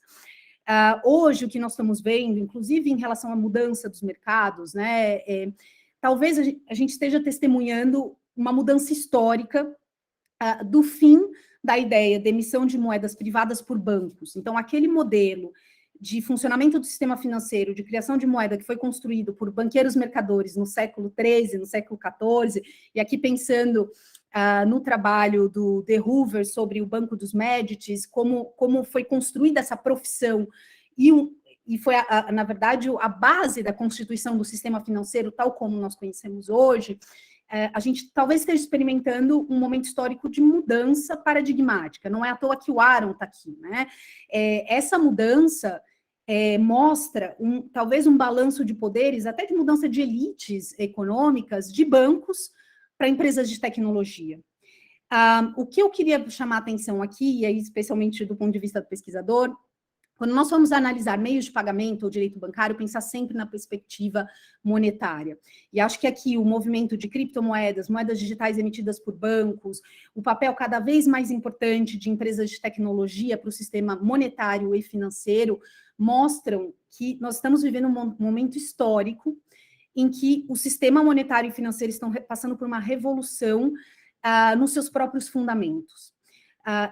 Hoje, o que nós estamos vendo, inclusive em relação à mudança dos mercados, né, talvez a gente esteja testemunhando uma mudança histórica do fim da ideia de emissão de moedas privadas por bancos. Então, aquele modelo de funcionamento do sistema financeiro, de criação de moeda que foi construído por banqueiros mercadores no século XIII, no século XIV, e aqui pensando no trabalho do De Hoover sobre o Banco dos Médicis, como foi construída essa profissão e foi, na verdade, a base da constituição do sistema financeiro, tal como nós conhecemos hoje. A gente talvez esteja experimentando um momento histórico de mudança paradigmática. Não é à toa que o Aaron está aqui, né? Essa mudança mostra talvez um balanço de poderes, até de mudança de elites econômicas, de bancos para empresas de tecnologia. O que eu queria chamar a atenção aqui, e aí especialmente do ponto de vista do pesquisador, quando nós vamos analisar meios de pagamento ou direito bancário, pensar sempre na perspectiva monetária. E acho que aqui o movimento de criptomoedas, moedas digitais emitidas por bancos, o papel cada vez mais importante de empresas de tecnologia para o sistema monetário e financeiro, mostram que nós estamos vivendo um momento histórico em que o sistema monetário e financeiro estão passando por uma revolução nos seus próprios fundamentos.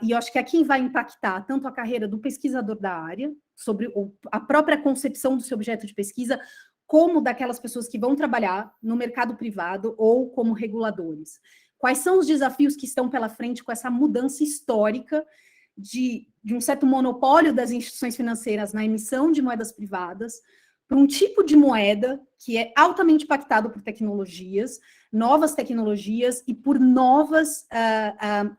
E eu acho que aqui vai impactar tanto a carreira do pesquisador da área, sobre a própria concepção do seu objeto de pesquisa, como daquelas pessoas que vão trabalhar no mercado privado ou como reguladores. Quais são os desafios que estão pela frente com essa mudança histórica de um certo monopólio das instituições financeiras na emissão de moedas privadas, para um tipo de moeda que é altamente impactado por tecnologias, novas tecnologias e por novas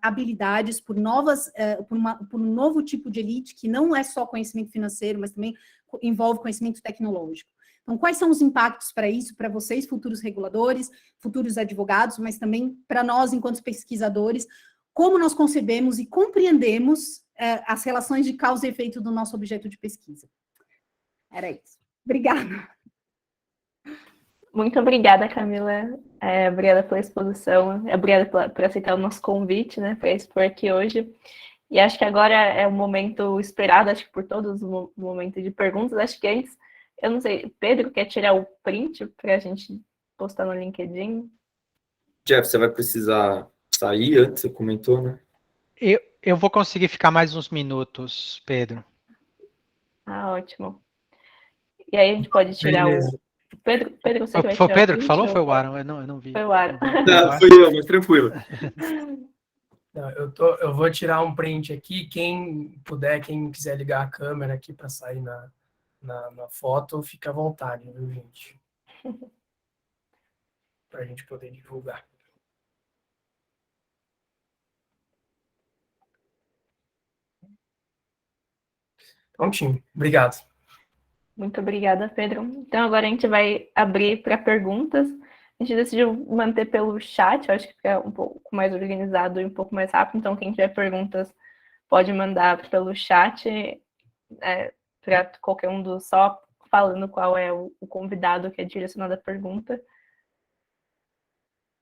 habilidades, por um novo tipo de elite que não é só conhecimento financeiro, mas também envolve conhecimento tecnológico. Então, quais são os impactos para isso, para vocês, futuros reguladores, futuros advogados, mas também para nós, enquanto pesquisadores, como nós concebemos e compreendemos as relações de causa e efeito do nosso objeto de pesquisa? Era isso. Obrigada. Muito obrigada, Camila. Obrigada pela exposição. Obrigada por aceitar o nosso convite, né, para expor aqui hoje. E acho que agora é o momento esperado, acho que por todos, o momento de perguntas. Acho que antes, eu não sei, Pedro quer tirar o print para a gente postar no LinkedIn? Jeff, você vai precisar sair antes, você comentou, né? Eu vou conseguir ficar mais uns minutos, Pedro. Ótimo. E aí a gente pode tirar o... Pedro, você que vai Foi o tirar Pedro o que falou ou ou- foi o Aaron? Eu não vi. Foi o Aaron. Não, fui eu, mas tranquilo. Não, eu vou tirar um print aqui. Quem puder, quem quiser ligar a câmera aqui para sair na foto, fica à vontade, viu, gente? Para a gente poder divulgar. Prontinho. Obrigado. Muito obrigada, Pedro. Então, agora a gente vai abrir para perguntas. A gente decidiu manter pelo chat, eu acho que fica um pouco mais organizado e um pouco mais rápido. Então, quem tiver perguntas pode mandar pelo chat para qualquer um dos, só falando qual é o convidado que é direcionado à pergunta.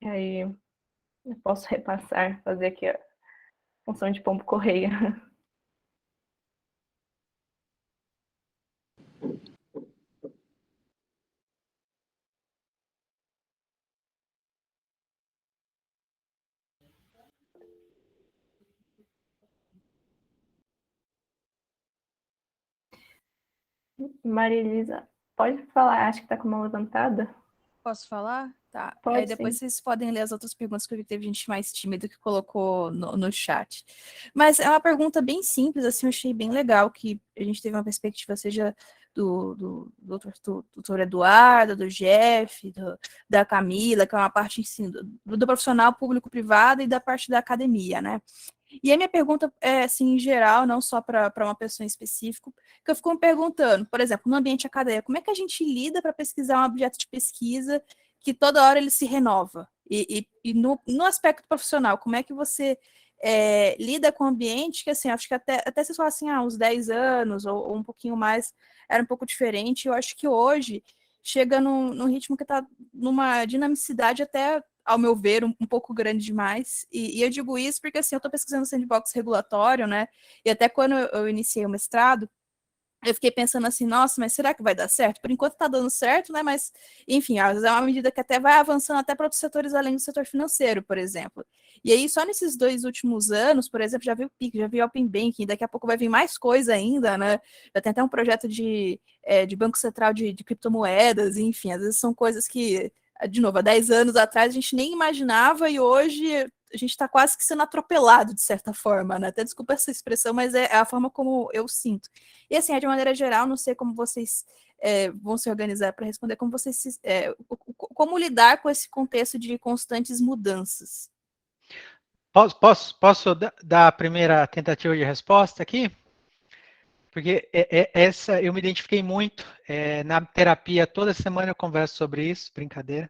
E aí eu posso repassar, fazer aqui a função de pombo-correio. Maria Elisa, pode falar, acho que está com a mão levantada. Posso falar? Tá. Pode, Aí depois sim. vocês podem ler as outras perguntas, que eu vi que teve gente mais tímida que colocou no chat. Mas é uma pergunta bem simples, assim, eu achei bem legal que a gente teve uma perspectiva, seja do doutor Eduardo, do Jeff, da Camila, que é uma parte assim, do profissional público-privado e da parte da academia, né? E a minha pergunta é, assim, em geral, não só para uma pessoa em específico, que eu fico me perguntando, por exemplo, no ambiente acadêmico, como é que a gente lida para pesquisar um objeto de pesquisa que toda hora ele se renova? E no aspecto profissional, como é que você lida com o ambiente que, assim, acho que até se falar assim, uns 10 anos ou um pouquinho mais, era um pouco diferente. Eu acho que hoje chega num ritmo que está numa dinamicidade até, ao meu ver, um pouco grande demais. E eu digo isso porque, assim, eu estou pesquisando sandbox regulatório, né? E até quando eu iniciei o mestrado, eu fiquei pensando assim, nossa, mas será que vai dar certo? Por enquanto está dando certo, né? Mas, enfim, às vezes é uma medida que até vai avançando até para outros setores além do setor financeiro, por exemplo. E aí, só nesses 2 últimos anos, por exemplo, já vi o PIC, já vi o Open Banking, daqui a pouco vai vir mais coisa ainda, né? Já tem até um projeto de Banco Central de criptomoedas, enfim, às vezes são coisas que, de novo, há 10 anos atrás a gente nem imaginava e hoje a gente está quase que sendo atropelado, de certa forma, né? Até desculpa essa expressão, mas é a forma como eu sinto. E assim, de maneira geral, não sei como vocês vão se organizar para responder, como vocês como lidar com esse contexto de constantes mudanças. Posso dar a primeira tentativa de resposta aqui? Porque essa eu me identifiquei muito. Na terapia, toda semana eu converso sobre isso, brincadeira.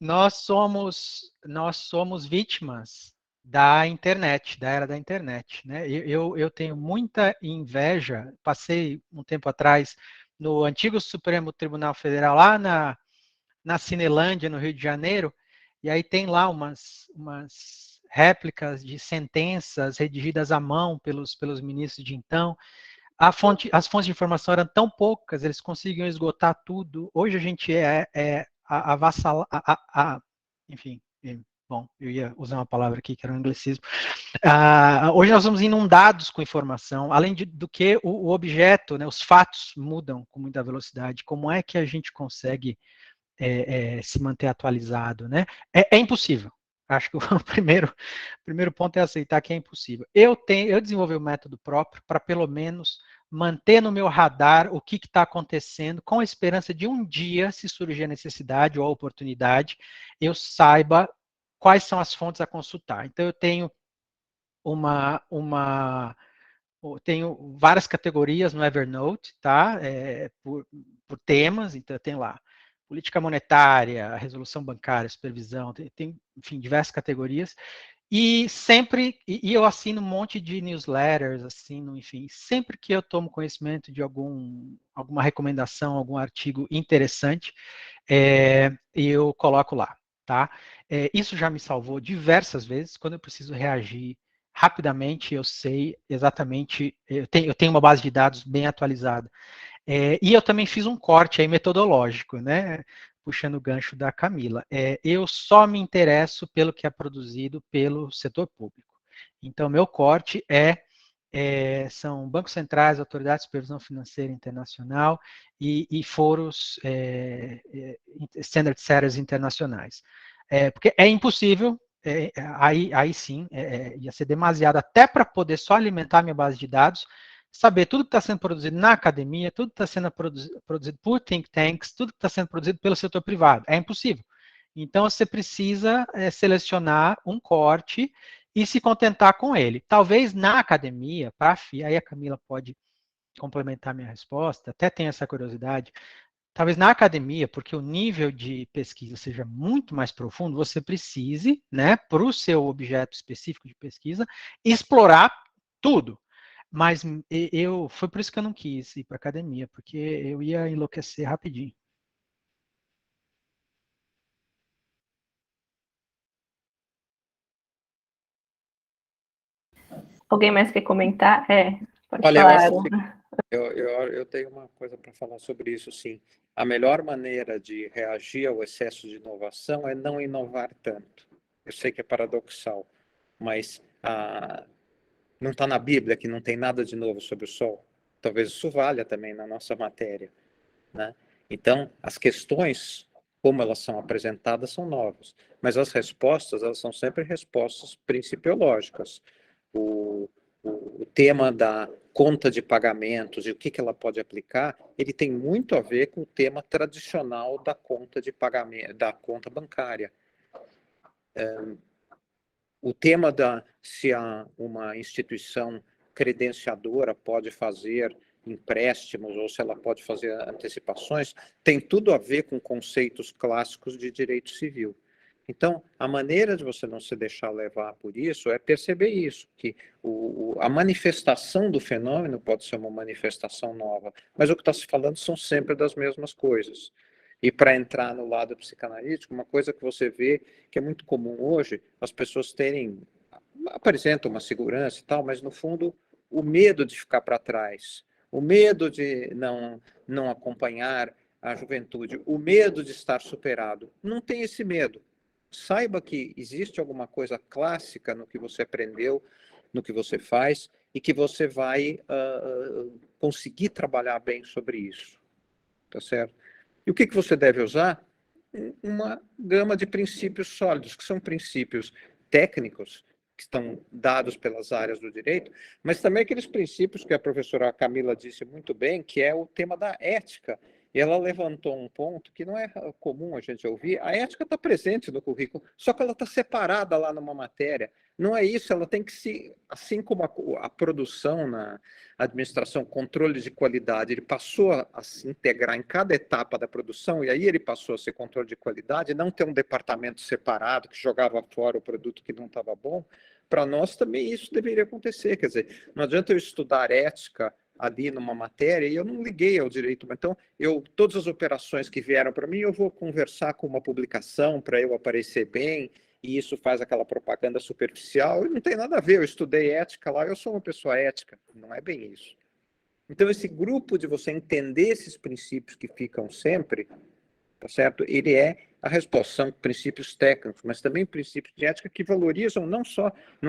Nós somos vítimas da internet, da era da internet, né? Eu tenho muita inveja. Passei um tempo atrás no antigo Supremo Tribunal Federal, lá na Cinelândia, no Rio de Janeiro, e aí tem lá umas réplicas de sentenças redigidas à mão pelos ministros de então. As fontes de informação eram tão poucas, eles conseguiam esgotar tudo. Hoje a gente enfim, bom, eu ia usar uma palavra aqui que era um anglicismo. Hoje nós somos inundados com informação, além do que o objeto, né, os fatos mudam com muita velocidade. Como é que a gente consegue se manter atualizado, né? É impossível. Acho que o primeiro ponto é aceitar que é impossível. Eu desenvolvi um método próprio para, pelo menos, manter no meu radar o que está acontecendo, com a esperança de um dia, se surgir a necessidade ou a oportunidade, eu saiba quais são as fontes a consultar. Então, eu tenho tenho várias categorias no Evernote, tá? Por temas, então eu tenho lá política monetária, resolução bancária, supervisão, tem enfim, diversas categorias. E sempre, eu assino um monte de newsletters, enfim, sempre que eu tomo conhecimento de alguma recomendação, algum artigo interessante, eu coloco lá, tá? Isso já me salvou diversas vezes, quando eu preciso reagir rapidamente, eu sei exatamente, eu tenho uma base de dados bem atualizada. E eu também fiz um corte aí metodológico, né? Puxando o gancho da Camila. Eu só me interesso pelo que é produzido pelo setor público. Então, meu corte são bancos centrais, autoridades de supervisão financeira internacional e foros standard setters internacionais. Porque é impossível, aí sim, ia ser demasiado, até para poder só alimentar minha base de dados, saber tudo que está sendo produzido na academia, tudo que está sendo produzido por think tanks, tudo que está sendo produzido pelo setor privado. É impossível. Então, você precisa selecionar um corte e se contentar com ele. Talvez na academia, aí a Camila pode complementar minha resposta, até tenho essa curiosidade, talvez na academia, porque o nível de pesquisa seja muito mais profundo, você precise, né, para o seu objeto específico de pesquisa, explorar tudo. Mas foi por isso que eu não quis ir para academia, porque eu ia enlouquecer rapidinho. Alguém mais quer comentar? Pode Olha, falar. eu tenho uma coisa para falar sobre isso, sim. A melhor maneira de reagir ao excesso de inovação é não inovar tanto. Eu sei que é paradoxal, mas não está na Bíblia que não tem nada de novo sob o sol. Talvez isso valha também na nossa matéria, né? Então, as questões, como elas são apresentadas, são novas, mas as respostas, elas são sempre respostas principiológicas. O tema da conta de pagamentos e o que ela pode aplicar, ele tem muito a ver com o tema tradicional da conta de pagamento, da conta bancária. O tema se uma instituição credenciadora pode fazer empréstimos ou se ela pode fazer antecipações, tem tudo a ver com conceitos clássicos de direito civil. Então, a maneira de você não se deixar levar por isso é perceber isso, que a manifestação do fenômeno pode ser uma manifestação nova, mas o que está se falando são sempre das mesmas coisas. E para entrar no lado psicanalítico, uma coisa que você vê que é muito comum hoje, as pessoas apresentam uma segurança e tal, mas no fundo o medo de ficar para trás, o medo de não acompanhar a juventude, o medo de estar superado. Não tem esse medo. Saiba que existe alguma coisa clássica no que você aprendeu, no que você faz, e que você vai conseguir trabalhar bem sobre isso. Tá certo? E o que você deve usar? uma gama de princípios sólidos, que são princípios técnicos, que estão dados pelas áreas do direito, mas também aqueles princípios que a professora Camila disse muito bem, que é o tema da ética. E ela levantou um ponto que não é comum a gente ouvir. A ética está presente no currículo, só que ela está separada lá numa matéria. Não é isso, ela tem que se, assim como a produção na administração, controle de qualidade, ele passou a se integrar em cada etapa da produção, e aí ele passou a ser controle de qualidade, não ter um departamento separado que jogava fora o produto que não estava bom. Para nós também isso deveria acontecer, quer dizer, não adianta eu estudar ética ali numa matéria, e eu não liguei ao direito, então todas as operações que vieram para mim, eu vou conversar com uma publicação para eu aparecer bem, e isso faz aquela propaganda superficial, e não tem nada a ver, eu estudei ética lá, eu sou uma pessoa ética, não é bem isso. Então esse grupo de você entender esses princípios que ficam sempre, tá certo? Ele é a resposta, são princípios técnicos, mas também princípios de ética que valorizam não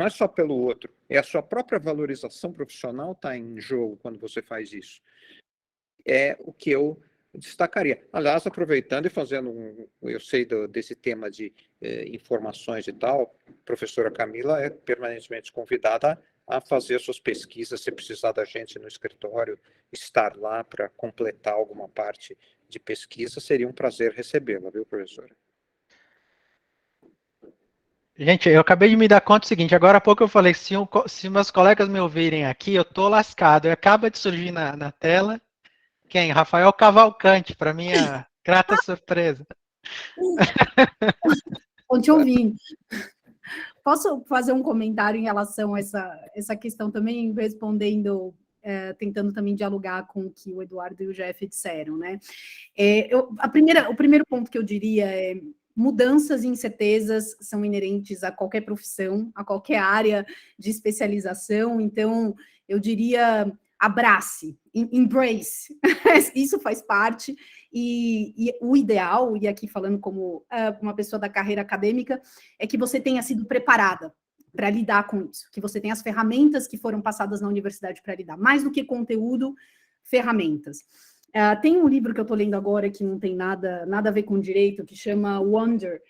é só pelo outro, é a sua própria valorização profissional está em jogo quando você faz isso. É o que eu destacaria. Aliás, aproveitando e fazendo eu sei desse tema de informações e tal, a professora Camila é permanentemente convidada a fazer suas pesquisas, se precisar da gente no escritório, estar lá para completar alguma parte de pesquisa, seria um prazer recebê-la, viu, professora? Gente, eu acabei de me dar conta do seguinte, agora há pouco eu falei, se meus colegas me ouvirem aqui, eu tô lascado. Acaba de surgir na tela, quem? Rafael Cavalcante, para minha grata surpresa. Estou te ouvindo. Posso fazer um comentário em relação a essa questão também, respondendo, tentando também dialogar com o que o Eduardo e o Jeff disseram, né? O primeiro ponto que eu diria é: mudanças e incertezas são inerentes a qualquer profissão, a qualquer área de especialização, então eu diria abrace, embrace, isso faz parte, e o ideal, e aqui falando como uma pessoa da carreira acadêmica, é que você tenha sido preparada para lidar com isso, que você tenha as ferramentas que foram passadas na universidade para lidar, mais do que conteúdo, ferramentas. Tem um livro que eu estou lendo agora que não tem nada a ver com direito, que chama Wonder,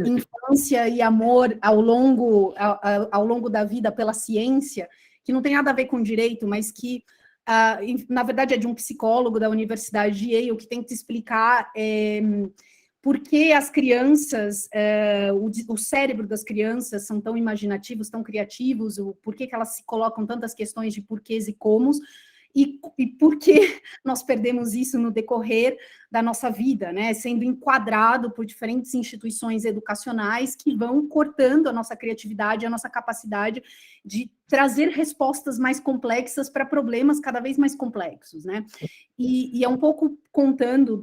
Infância e Amor ao longo da vida pela ciência, que não tem nada a ver com direito, mas que, na verdade, é de um psicólogo da Universidade de Yale, que tenta explicar por que as crianças, o cérebro das crianças são tão imaginativos, tão criativos, por que elas se colocam tantas questões de porquês e comos, e por que nós perdemos isso no decorrer da nossa vida, né? Sendo enquadrado por diferentes instituições educacionais que vão cortando a nossa criatividade, a nossa capacidade de trazer respostas mais complexas para problemas cada vez mais complexos, né? E é um pouco contando,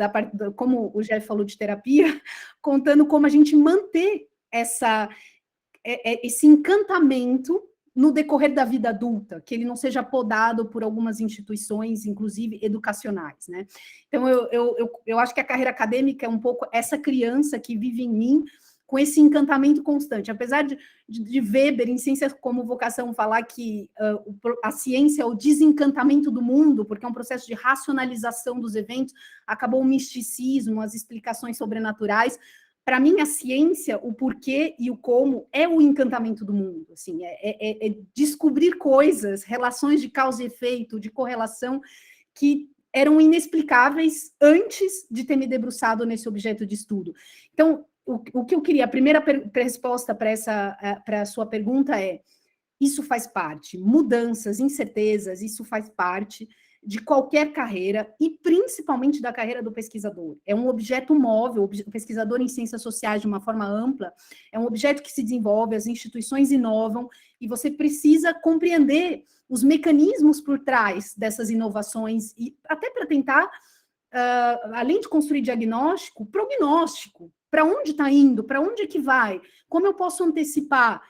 como o Jeff falou de terapia, contando como a gente manter esse encantamento no decorrer da vida adulta, que ele não seja podado por algumas instituições, inclusive educacionais, né? Então, eu acho que a carreira acadêmica é um pouco essa criança que vive em mim com esse encantamento constante. Apesar de Weber, em Ciência como Vocação, falar que a ciência é o desencantamento do mundo, porque é um processo de racionalização dos eventos, acabou o misticismo, as explicações sobrenaturais. Para mim, a ciência, o porquê e o como é o encantamento do mundo, assim, é descobrir coisas, relações de causa e efeito, de correlação, que eram inexplicáveis antes de ter me debruçado nesse objeto de estudo. Então, o que eu queria, a primeira resposta para a sua pergunta é: isso faz parte, mudanças, incertezas, isso faz parte de qualquer carreira, e principalmente da carreira do pesquisador. É um objeto móvel, o pesquisador em ciências sociais, de uma forma ampla, é um objeto que se desenvolve, as instituições inovam, e você precisa compreender os mecanismos por trás dessas inovações, e até para tentar, além de construir diagnóstico, prognóstico. Para onde está indo? Para onde é que vai? Como eu posso antecipar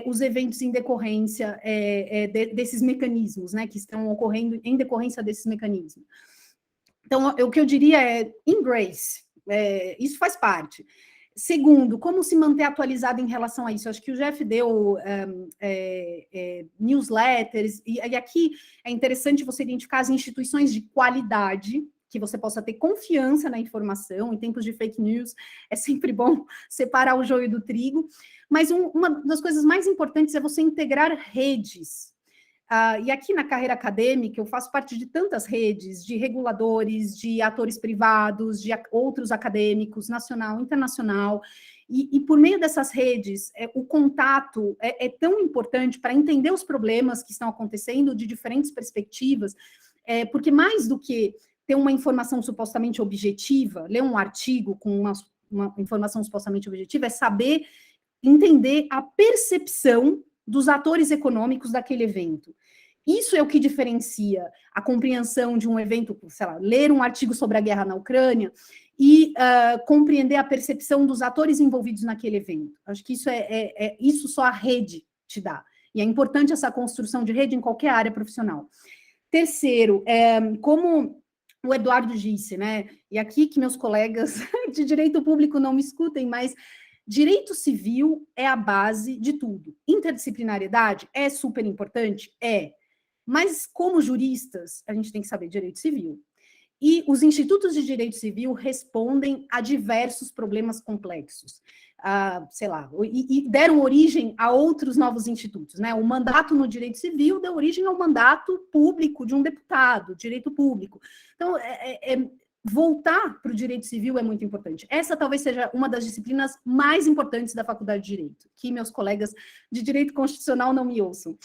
os eventos em decorrência desses mecanismos, né, que estão ocorrendo em decorrência desses mecanismos. Então, o que eu diria é embrace, isso faz parte. Segundo, como se manter atualizado em relação a isso? Acho que o Jeff deu newsletters, e aqui é interessante você identificar as instituições de qualidade que você possa ter confiança na informação. Em tempos de fake news, é sempre bom separar o joio do trigo. Mas uma das coisas mais importantes é você integrar redes. E aqui na carreira acadêmica, eu faço parte de tantas redes, de reguladores, de atores privados, de outros acadêmicos, nacional, internacional, e por meio dessas redes, o contato é tão importante para entender os problemas que estão acontecendo de diferentes perspectivas, porque mais do que ter uma informação supostamente objetiva, ler um artigo com uma informação supostamente objetiva, é saber entender a percepção dos atores econômicos daquele evento. Isso é o que diferencia a compreensão de um evento, sei lá, ler um artigo sobre a guerra na Ucrânia e compreender a percepção dos atores envolvidos naquele evento. Acho que isso só a rede te dá. E é importante essa construção de rede em qualquer área profissional. Terceiro, como o Eduardo disse, né? E aqui que meus colegas de direito público não me escutem, mas direito civil é a base de tudo. Interdisciplinariedade é super importante? Mas como juristas, a gente tem que saber direito civil. E os institutos de direito civil respondem a diversos problemas complexos. Sei lá, e deram origem a outros novos institutos, né? O mandato no direito civil deu origem ao mandato público de um deputado, direito público. Então, voltar para o direito civil é muito importante. Essa talvez seja uma das disciplinas mais importantes da Faculdade de Direito, que meus colegas de Direito Constitucional não me ouçam.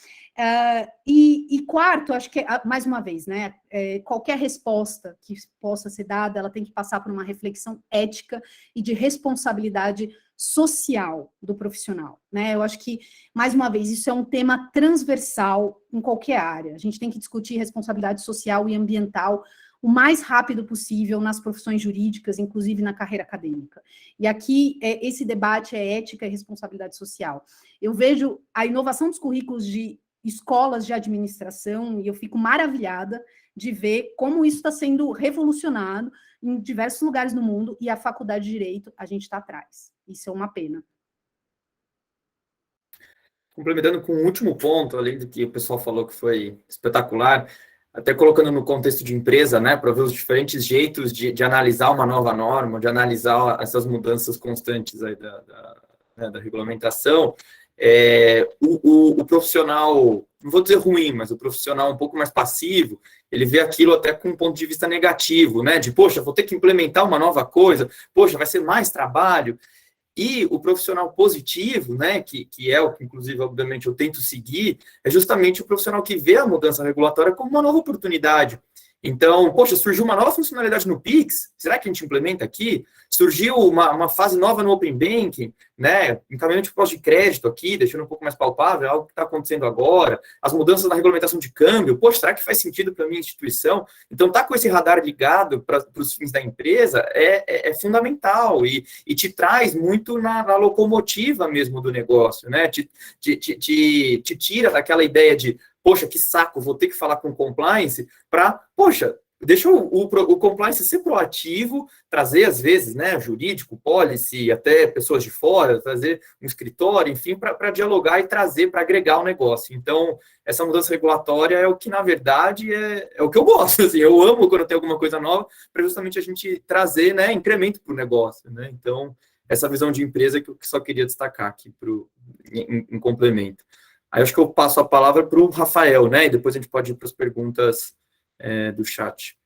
E quarto, acho que, mais uma vez, né, qualquer resposta que possa ser dada, ela tem que passar por uma reflexão ética e de responsabilidade social do profissional, né? Eu acho que, mais uma vez, isso é um tema transversal em qualquer área. A gente tem que discutir responsabilidade social e ambiental o mais rápido possível nas profissões jurídicas, inclusive na carreira acadêmica. E aqui, esse debate é ética e responsabilidade social. Eu vejo a inovação dos currículos de escolas de administração e eu fico maravilhada de ver como isso está sendo revolucionado em diversos lugares do mundo e a Faculdade de Direito, a gente está atrás. Isso é uma pena. Complementando com o último ponto, além do que o pessoal falou que foi espetacular, até colocando no contexto de empresa, né, para ver os diferentes jeitos de analisar uma nova norma, de analisar essas mudanças constantes aí da regulamentação, o profissional, não vou dizer ruim, mas o profissional um pouco mais passivo, ele vê aquilo até com um ponto de vista negativo, né, de, poxa, vou ter que implementar uma nova coisa, poxa, vai ser mais trabalho. E o profissional positivo, né, que é o que, inclusive, obviamente, eu tento seguir, é justamente o profissional que vê a mudança regulatória como uma nova oportunidade. Então, poxa, surgiu uma nova funcionalidade no Pix, será que a gente implementa aqui? Surgiu uma fase nova no Open Banking, né, encaminhamento de proposta de crédito aqui, deixando um pouco mais palpável, algo que está acontecendo agora, as mudanças na regulamentação de câmbio, poxa, será que faz sentido para a minha instituição? Então, tá com esse radar ligado para os fins da empresa é fundamental e te traz muito na locomotiva mesmo do negócio, né, te tira daquela ideia de poxa, que saco, vou ter que falar com o compliance para, poxa, deixa o compliance ser proativo, trazer, às vezes, né, jurídico, policy, até pessoas de fora, trazer um escritório, enfim, para dialogar e trazer, para agregar o negócio. Então, essa mudança regulatória é o que, na verdade, é o que eu gosto, assim, eu amo quando tem alguma coisa nova, para justamente a gente trazer, né, incremento para o negócio, né, então, essa visão de empresa que eu só queria destacar aqui em complemento. Aí acho que eu passo a palavra para o Rafael, né? E depois a gente pode ir para as perguntas do chat.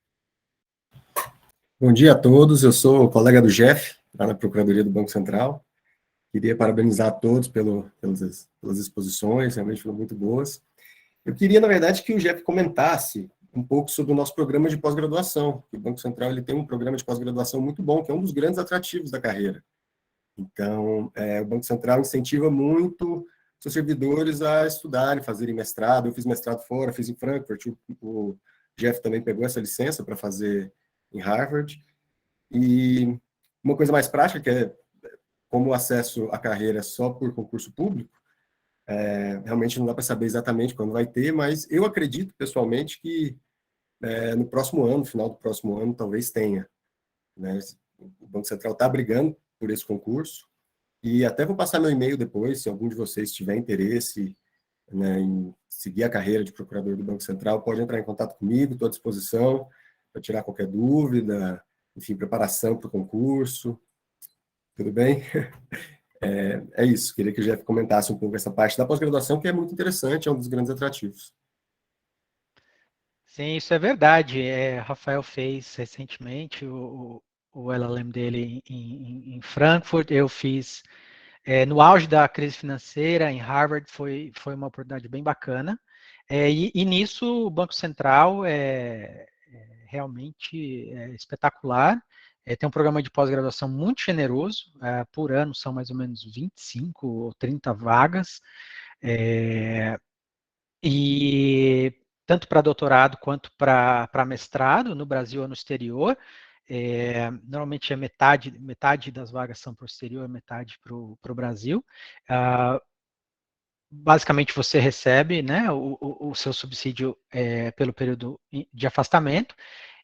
Bom dia a todos, eu sou colega do Jeff, lá na Procuradoria do Banco Central. Queria parabenizar a todos pelas exposições, realmente foram muito boas. Eu queria, na verdade, que o Jeff comentasse um pouco sobre o nosso programa de pós-graduação. O Banco Central ele tem um programa de pós-graduação muito bom, que é um dos grandes atrativos da carreira. Então, o Banco Central incentiva muito seus servidores a estudarem, fazerem mestrado. Eu fiz mestrado fora, fiz em Frankfurt, o Jeff também pegou essa licença para fazer em Harvard. E uma coisa mais prática, que é como o acesso à carreira é só por concurso público, realmente não dá para saber exatamente quando vai ter, mas eu acredito, pessoalmente, que no próximo ano, no final do próximo ano, talvez tenha. Né? O Banco Central está brigando por esse concurso, e até vou passar meu e-mail depois, se algum de vocês tiver interesse, né, em seguir a carreira de procurador do Banco Central, pode entrar em contato comigo, estou à disposição. tirar qualquer dúvida, enfim, preparação para o concurso. Tudo bem? É isso, queria que o Jeff comentasse um pouco essa parte da pós-graduação, que é muito interessante, é um dos grandes atrativos. Sim, isso é verdade. Rafael fez recentemente o LLM dele em Frankfurt, eu fiz no auge da crise financeira em Harvard, foi uma oportunidade bem bacana. E nisso o Banco Central é realmente espetacular. Tem um programa de pós-graduação muito generoso, por ano são mais ou menos 25 ou 30 vagas, e tanto para doutorado quanto para mestrado, no Brasil ou no exterior. Normalmente metade das vagas são para o exterior, metade para o Brasil. Basicamente você recebe, né, o seu subsídio pelo período de afastamento,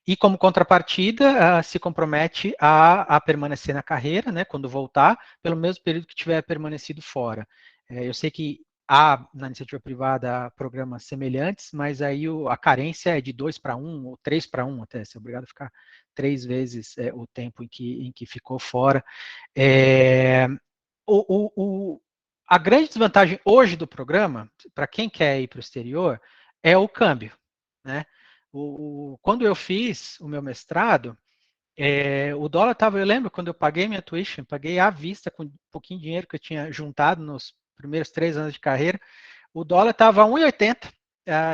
e como contrapartida se compromete a permanecer na carreira, né, quando voltar, pelo mesmo período que tiver permanecido fora. Eu sei que há na iniciativa privada programas semelhantes, mas aí a carência é de 2:1 ou 3:1 até, você é obrigado a ficar 3 vezes o tempo em que ficou fora. A grande desvantagem hoje do programa, para quem quer ir para o exterior, é o câmbio, né? Quando eu fiz o meu mestrado, o dólar estava, eu lembro, quando eu paguei minha tuition, paguei à vista com um pouquinho de dinheiro que eu tinha juntado nos primeiros 3 anos de carreira, o dólar estava a 1,80.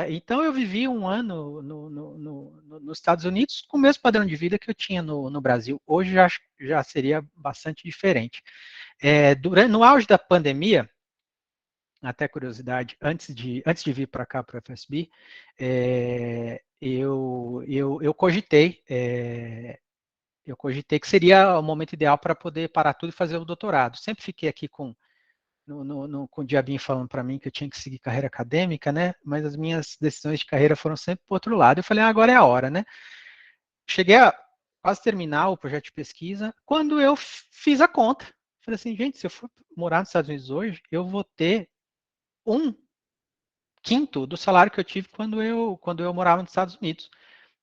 Então eu vivi um ano nos Estados Unidos com o mesmo padrão de vida que eu tinha no Brasil. Hoje já seria bastante diferente. No auge da pandemia, até curiosidade, antes de vir para cá, para o FSB, eu cogitei que seria o momento ideal para poder parar tudo e fazer o doutorado. Sempre fiquei aqui com o diabinho falando para mim que eu tinha que seguir carreira acadêmica, né? Mas as minhas decisões de carreira foram sempre para o outro lado. Eu falei, agora é a hora, né? Cheguei a quase terminar o projeto de pesquisa, quando eu fiz a conta. Falei assim, gente, se eu for morar nos Estados Unidos hoje, eu vou ter 1/5 do salário que eu tive quando eu morava nos Estados Unidos.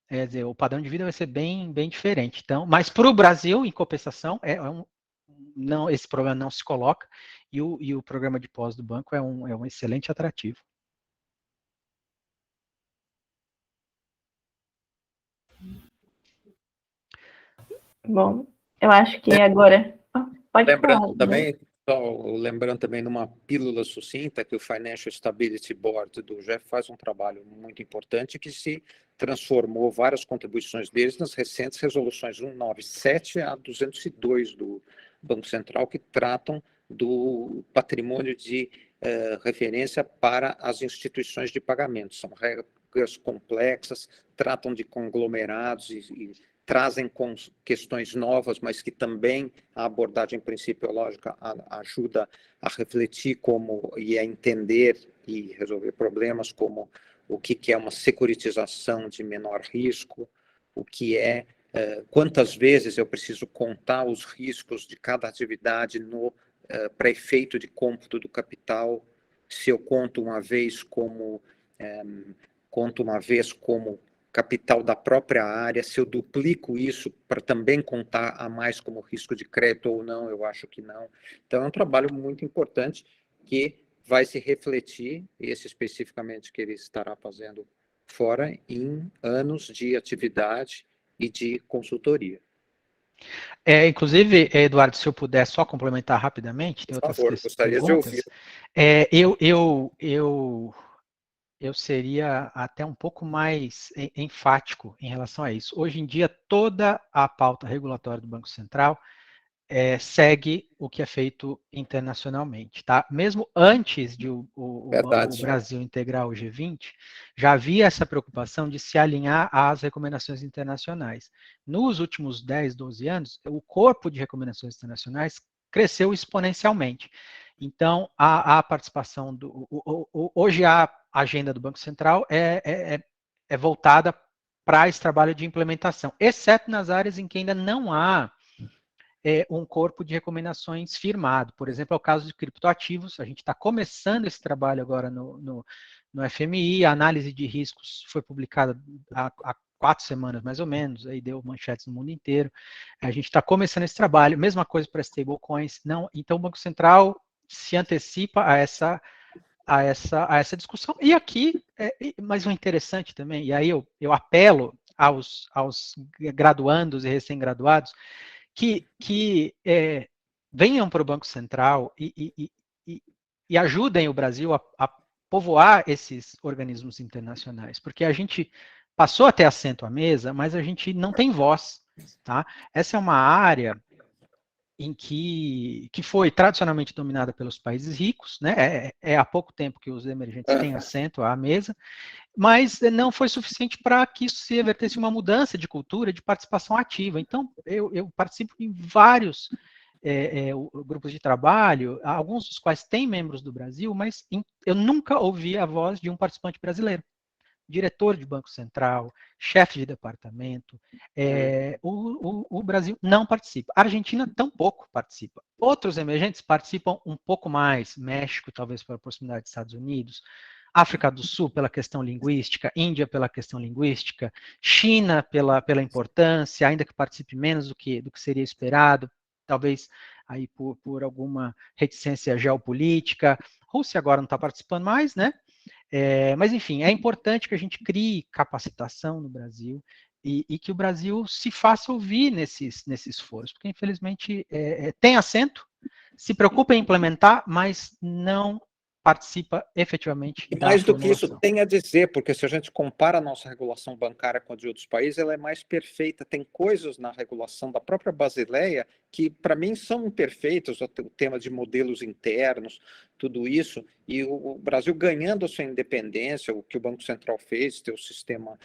Quer dizer, o padrão de vida vai ser bem diferente. Então, mas para o Brasil, em compensação, não, esse problema não se coloca, e o programa de pós do banco é um excelente atrativo. Bom, eu acho que agora... Pode falar. Lembrando também numa pílula sucinta que o Financial Stability Board do Jeff faz um trabalho muito importante que se transformou várias contribuições deles nas recentes resoluções 197 a 202 do Banco Central, que tratam do patrimônio de referência para as instituições de pagamento. São regras complexas, tratam de conglomerados e trazem com questões novas, mas que também a abordagem principiológica ajuda a refletir e a entender e resolver problemas como o que é uma securitização de menor risco, o que quantas vezes eu preciso contar os riscos de cada atividade para efeito de cômputo do capital, se eu conto uma vez como capital da própria área, se eu duplico isso para também contar a mais como risco de crédito ou não, eu acho que não. Então, é um trabalho muito importante que vai se refletir, esse especificamente que ele estará fazendo fora, em anos de atividade e de consultoria. Inclusive, Eduardo, se eu puder só complementar rapidamente, tem outras perguntas. Gostaria de ouvir. Eu seria até um pouco mais enfático em relação a isso. Hoje em dia, toda a pauta regulatória do Banco Central segue o que é feito internacionalmente. Tá? Mesmo antes de o Brasil integrar o G20, já havia essa preocupação de se alinhar às recomendações internacionais. Nos últimos 10, 12 anos, o corpo de recomendações internacionais cresceu exponencialmente. Então, a participação hoje a agenda do Banco Central é voltada para esse trabalho de implementação, exceto nas áreas em que ainda não há um corpo de recomendações firmado. Por exemplo, é o caso de criptoativos. A gente está começando esse trabalho agora no FMI. A análise de riscos foi publicada há 4 semanas, mais ou menos, aí deu manchetes no mundo inteiro. A gente está começando esse trabalho, mesma coisa para stablecoins. Não, então o Banco Central se antecipa a essa discussão. E aqui, mas o interessante também, e aí eu apelo aos graduandos e recém-graduados que venham para o Banco Central e ajudem o Brasil a povoar esses organismos internacionais, porque a gente passou a ter assento à mesa, mas a gente não tem voz, tá? Essa é uma área em que foi tradicionalmente dominada pelos países ricos, né? É há pouco tempo que os emergentes têm assento à mesa, mas não foi suficiente para que isso se revertesse uma mudança de cultura, de participação ativa. Então, eu participo em vários grupos de trabalho, alguns dos quais têm membros do Brasil, mas eu nunca ouvi a voz de um participante brasileiro. Diretor de Banco Central, chefe de departamento, o Brasil não participa. A Argentina tampouco participa. Outros emergentes participam um pouco mais, México talvez pela proximidade dos Estados Unidos, África do Sul pela questão linguística, Índia pela questão linguística, China pela importância, ainda que participe menos do que seria esperado, talvez aí por alguma reticência geopolítica. Rússia agora não está participando mais, né? Mas, enfim, é importante que a gente crie capacitação no Brasil e que o Brasil se faça ouvir nesses foros, porque, infelizmente, tem assento, se preocupa em implementar, mas não participa efetivamente E da mais do que isso, formulação. tem a dizer, porque se a gente compara a nossa regulação bancária com a de outros países, ela é mais perfeita. Tem coisas na regulação da própria Basileia que, para mim, são imperfeitas, o tema de modelos internos, tudo isso, e o Brasil ganhando a sua independência, o que o Banco Central fez, ter o sistema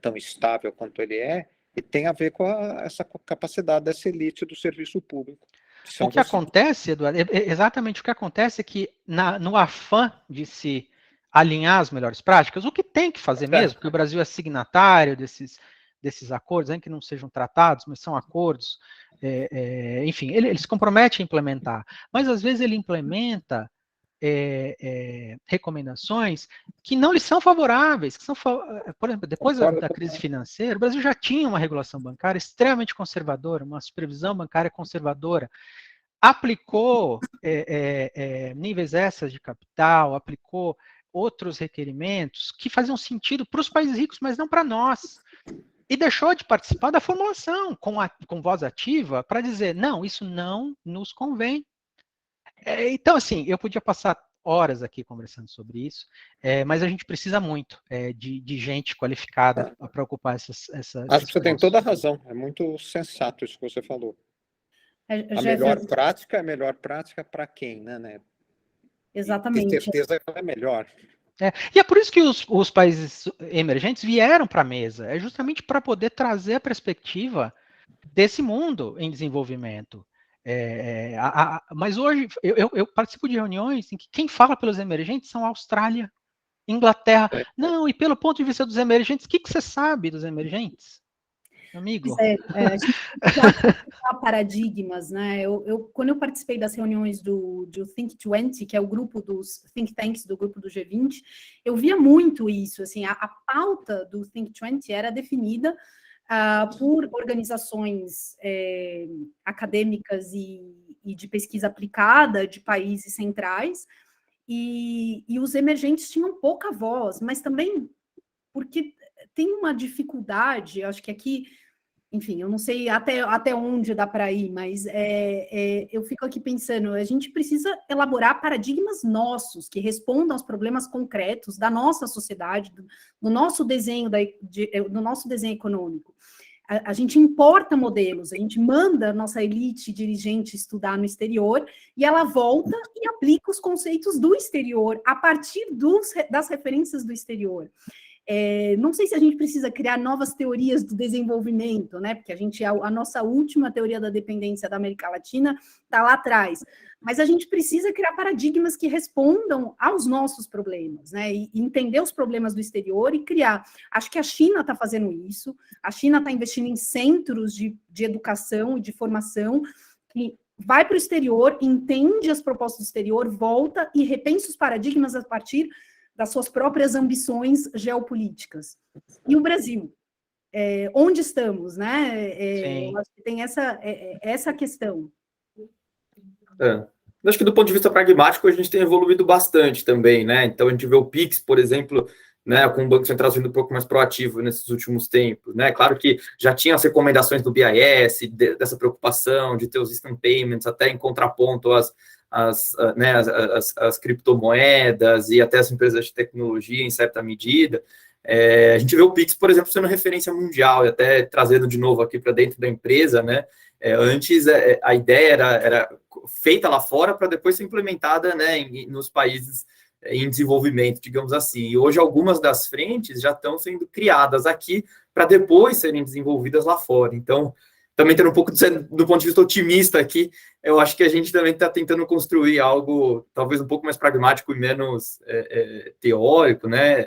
tão estável quanto ele é, e tem a ver com essa capacidade dessa elite do serviço público. O que acontece, Eduardo, exatamente o que acontece é que no afã de se alinhar as melhores práticas, o que tem que fazer mesmo, porque o Brasil é signatário desses acordos, ainda que não sejam tratados, mas são acordos, enfim, ele se compromete a implementar, mas às vezes ele implementa recomendações que não lhes são favoráveis, que são, por exemplo, depois da crise financeira, o Brasil já tinha uma regulação bancária extremamente conservadora, uma supervisão bancária conservadora, aplicou níveis extras de capital, aplicou outros requerimentos que faziam sentido para os países ricos, mas não para nós. E deixou de participar da formulação com voz ativa para dizer, não, isso não nos convém. Então, assim, eu podia passar horas aqui conversando sobre isso, mas a gente precisa muito de gente qualificada para ocupar essas Acho que você tem toda a razão, é muito sensato isso que você falou. A melhor prática para quem, né? Exatamente. Com certeza é melhor. E é por isso que os países emergentes vieram para a mesa, é justamente para poder trazer a perspectiva desse mundo em desenvolvimento. Mas hoje eu participo de reuniões em que quem fala pelos emergentes são a Austrália, Inglaterra. Não, e pelo ponto de vista dos emergentes, o que você sabe dos emergentes, amigo? A gente precisa paradigmas, né? Quando eu participei das reuniões do Think 20, que é o grupo dos think tanks do grupo do G20, eu via muito isso, assim, a pauta do Think 20 era definida por organizações acadêmicas e de pesquisa aplicada de países centrais, e os emergentes tinham pouca voz, mas também porque tem uma dificuldade, acho que aqui, enfim, eu não sei até onde dá para ir, mas eu fico aqui pensando, a gente precisa elaborar paradigmas nossos, que respondam aos problemas concretos da nossa sociedade, do nosso desenho, do nosso desenho econômico. A gente importa modelos, a gente manda a nossa elite dirigente estudar no exterior, e ela volta e aplica os conceitos do exterior, a partir das referências do exterior. Não sei se a gente precisa criar novas teorias do desenvolvimento, né? Porque a nossa última teoria da dependência da América Latina está lá atrás. Mas a gente precisa criar paradigmas que respondam aos nossos problemas, né? E entender os problemas do exterior e criar. Acho que a China está fazendo isso. A China está investindo em centros de educação e de formação que vai para o exterior, entende as propostas do exterior, volta e repensa os paradigmas a partir das suas próprias ambições geopolíticas. E o Brasil? onde estamos, né? Sim. Eu acho que tem essa questão. Acho que do ponto de vista pragmático a gente tem evoluído bastante também, né? Então a gente vê o Pix, por exemplo, né, com o Banco Central sendo um pouco mais proativo nesses últimos tempos, né? Claro que já tinha as recomendações do BIS, dessa preocupação de ter os instant payments, até em contraponto às criptomoedas e até as empresas de tecnologia em certa medida. A gente vê o Pix, por exemplo, sendo referência mundial, e até trazendo de novo aqui para dentro da empresa, né? Antes a ideia era feita lá fora para depois ser implementada, né, nos países em desenvolvimento, digamos assim. E hoje algumas das frentes já estão sendo criadas aqui para depois serem desenvolvidas lá fora. Então, também tendo um pouco do ponto de vista otimista aqui, eu acho que a gente também está tentando construir algo talvez um pouco mais pragmático e menos teórico, né,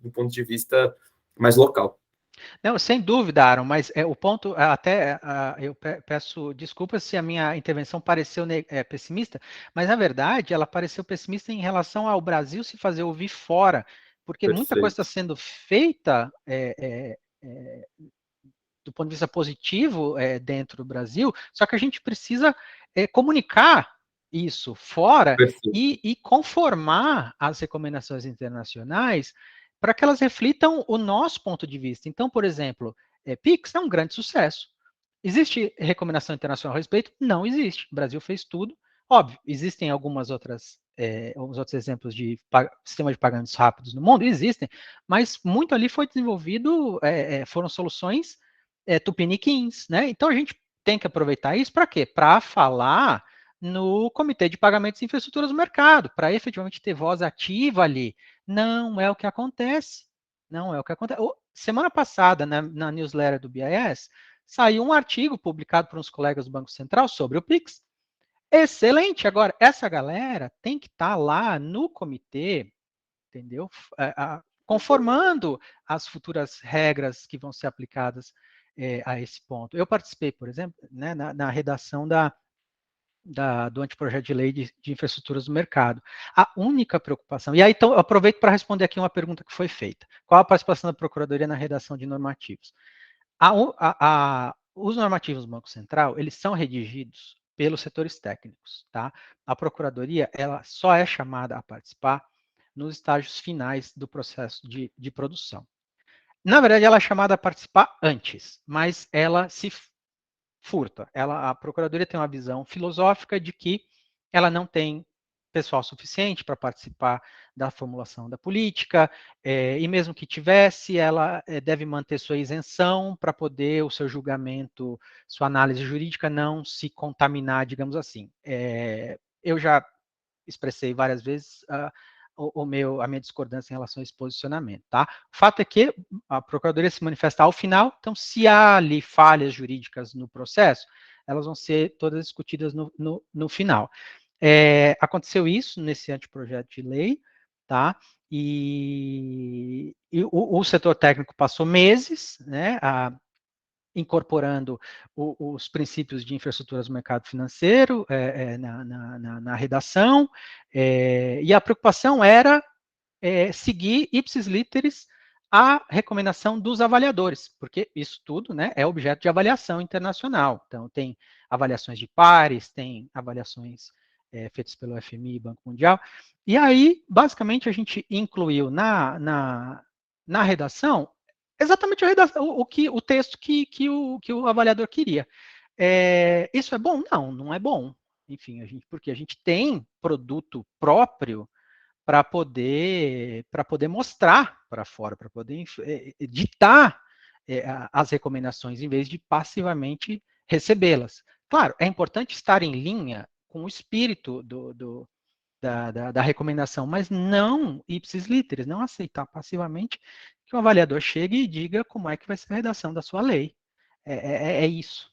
do ponto de vista mais local. Não, sem dúvida, Aaron, mas o ponto, eu peço desculpas se a minha intervenção pareceu pessimista, mas na verdade ela pareceu pessimista em relação ao Brasil se fazer ouvir fora, porque muita coisa está sendo feita do ponto de vista positivo dentro do Brasil, só que a gente precisa comunicar isso fora e conformar as recomendações internacionais para que elas reflitam o nosso ponto de vista. Então, por exemplo, PIX é um grande sucesso. Existe recomendação internacional a respeito? Não existe. O Brasil fez tudo. Óbvio, existem alguns outros exemplos de sistema de pagamentos rápidos no mundo? Existem, mas muito ali foi desenvolvido, foram soluções tupiniquins, né? Então a gente tem que aproveitar isso para quê? Para falar no Comitê de Pagamentos e Infraestruturas do Mercado, para efetivamente ter voz ativa ali. Não é o que acontece. Não é o que acontece. Semana passada, na newsletter do BIS, saiu um artigo publicado por uns colegas do Banco Central sobre o PIX. Excelente. Agora, essa galera tem que estar lá no comitê, entendeu? Conformando as futuras regras que vão ser aplicadas a esse ponto. Eu participei, por exemplo, né, na redação do anteprojeto de lei de infraestruturas do mercado. A única preocupação, e aí então eu aproveito para responder aqui uma pergunta que foi feita. Qual a participação da Procuradoria na redação de normativos? Os normativos do Banco Central, eles são redigidos pelos setores técnicos, tá? A Procuradoria, ela só é chamada a participar nos estágios finais do processo de produção. Na verdade, ela é chamada a participar antes, mas ela se furta. A Procuradoria tem uma visão filosófica de que ela não tem pessoal suficiente para participar da formulação da política, e mesmo que tivesse, ela deve manter sua isenção para poder o seu julgamento, sua análise jurídica não se contaminar, digamos assim. Eu já expressei várias vezes a minha discordância em relação a esse posicionamento, tá? O fato é que a Procuradoria se manifesta ao final, então se há ali falhas jurídicas no processo, elas vão ser todas discutidas no final. Aconteceu isso nesse anteprojeto de lei, tá? E o setor técnico passou meses, né, incorporando os princípios de infraestruturas do mercado financeiro na redação, e a preocupação era seguir ipsis literis a recomendação dos avaliadores, porque isso tudo, né, é objeto de avaliação internacional. Então, tem avaliações de pares, tem avaliações feitas pelo FMI e Banco Mundial, e aí, basicamente, a gente incluiu na redação exatamente o texto que o avaliador queria. Isso é bom? Não é bom. Enfim, porque a gente tem produto próprio para poder mostrar para fora, para poder ditar as recomendações, em vez de passivamente recebê-las. Claro, é importante estar em linha com o espírito da recomendação, mas não ipsis literis, não aceitar passivamente que o avaliador chegue e diga como é que vai ser a redação da sua lei. É isso.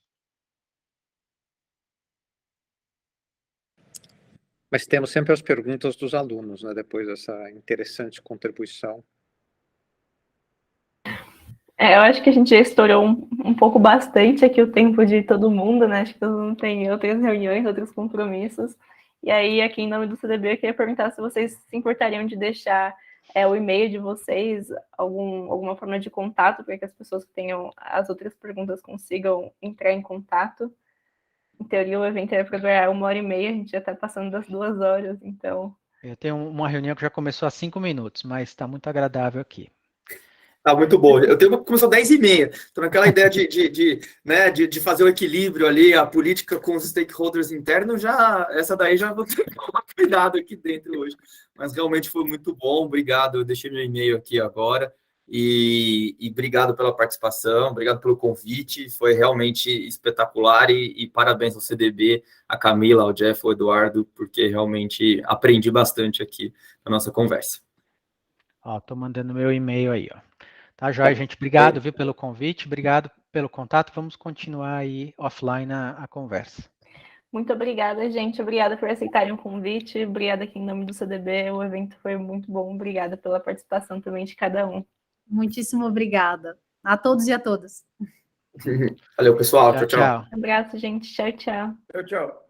Mas temos sempre as perguntas dos alunos, né, depois dessa interessante contribuição. Eu acho que a gente já estourou um pouco bastante aqui o tempo de todo mundo, né? Acho que todo mundo tem outras reuniões, outros compromissos. E aí, aqui em nome do CDB, eu queria perguntar se vocês se importariam de deixar o e-mail de vocês, alguma forma de contato, para que as pessoas que tenham as outras perguntas consigam entrar em contato. Em teoria, o evento era para durar 1h30, a gente já está passando das 2 horas, então... Eu tenho uma reunião que já começou há 5 minutos, mas está muito agradável aqui. Tá muito bom. Eu tenho uma que começou 10h30. Estou naquela ideia de fazer o equilíbrio ali, a política com os stakeholders internos, essa daí já vou ter que tomar cuidado aqui dentro hoje. Mas realmente foi muito bom, obrigado. Eu deixei meu e-mail aqui agora. E obrigado pela participação, obrigado pelo convite, foi realmente espetacular e parabéns ao CDB, a Camila, ao Jeff, ao Eduardo, porque realmente aprendi bastante aqui na nossa conversa. Ó, tô mandando meu e-mail aí, ó. Tá, joia, gente? Obrigado, viu, pelo convite, obrigado pelo contato. Vamos continuar aí offline a conversa. Muito obrigada, gente. Obrigada por aceitarem o convite. Obrigada aqui em nome do CDB. O evento foi muito bom. Obrigada pela participação também de cada um. Muitíssimo obrigada. A todos e a todas. Valeu, pessoal. Tchau, tchau. Um abraço, gente. Tchau, tchau. Tchau, tchau.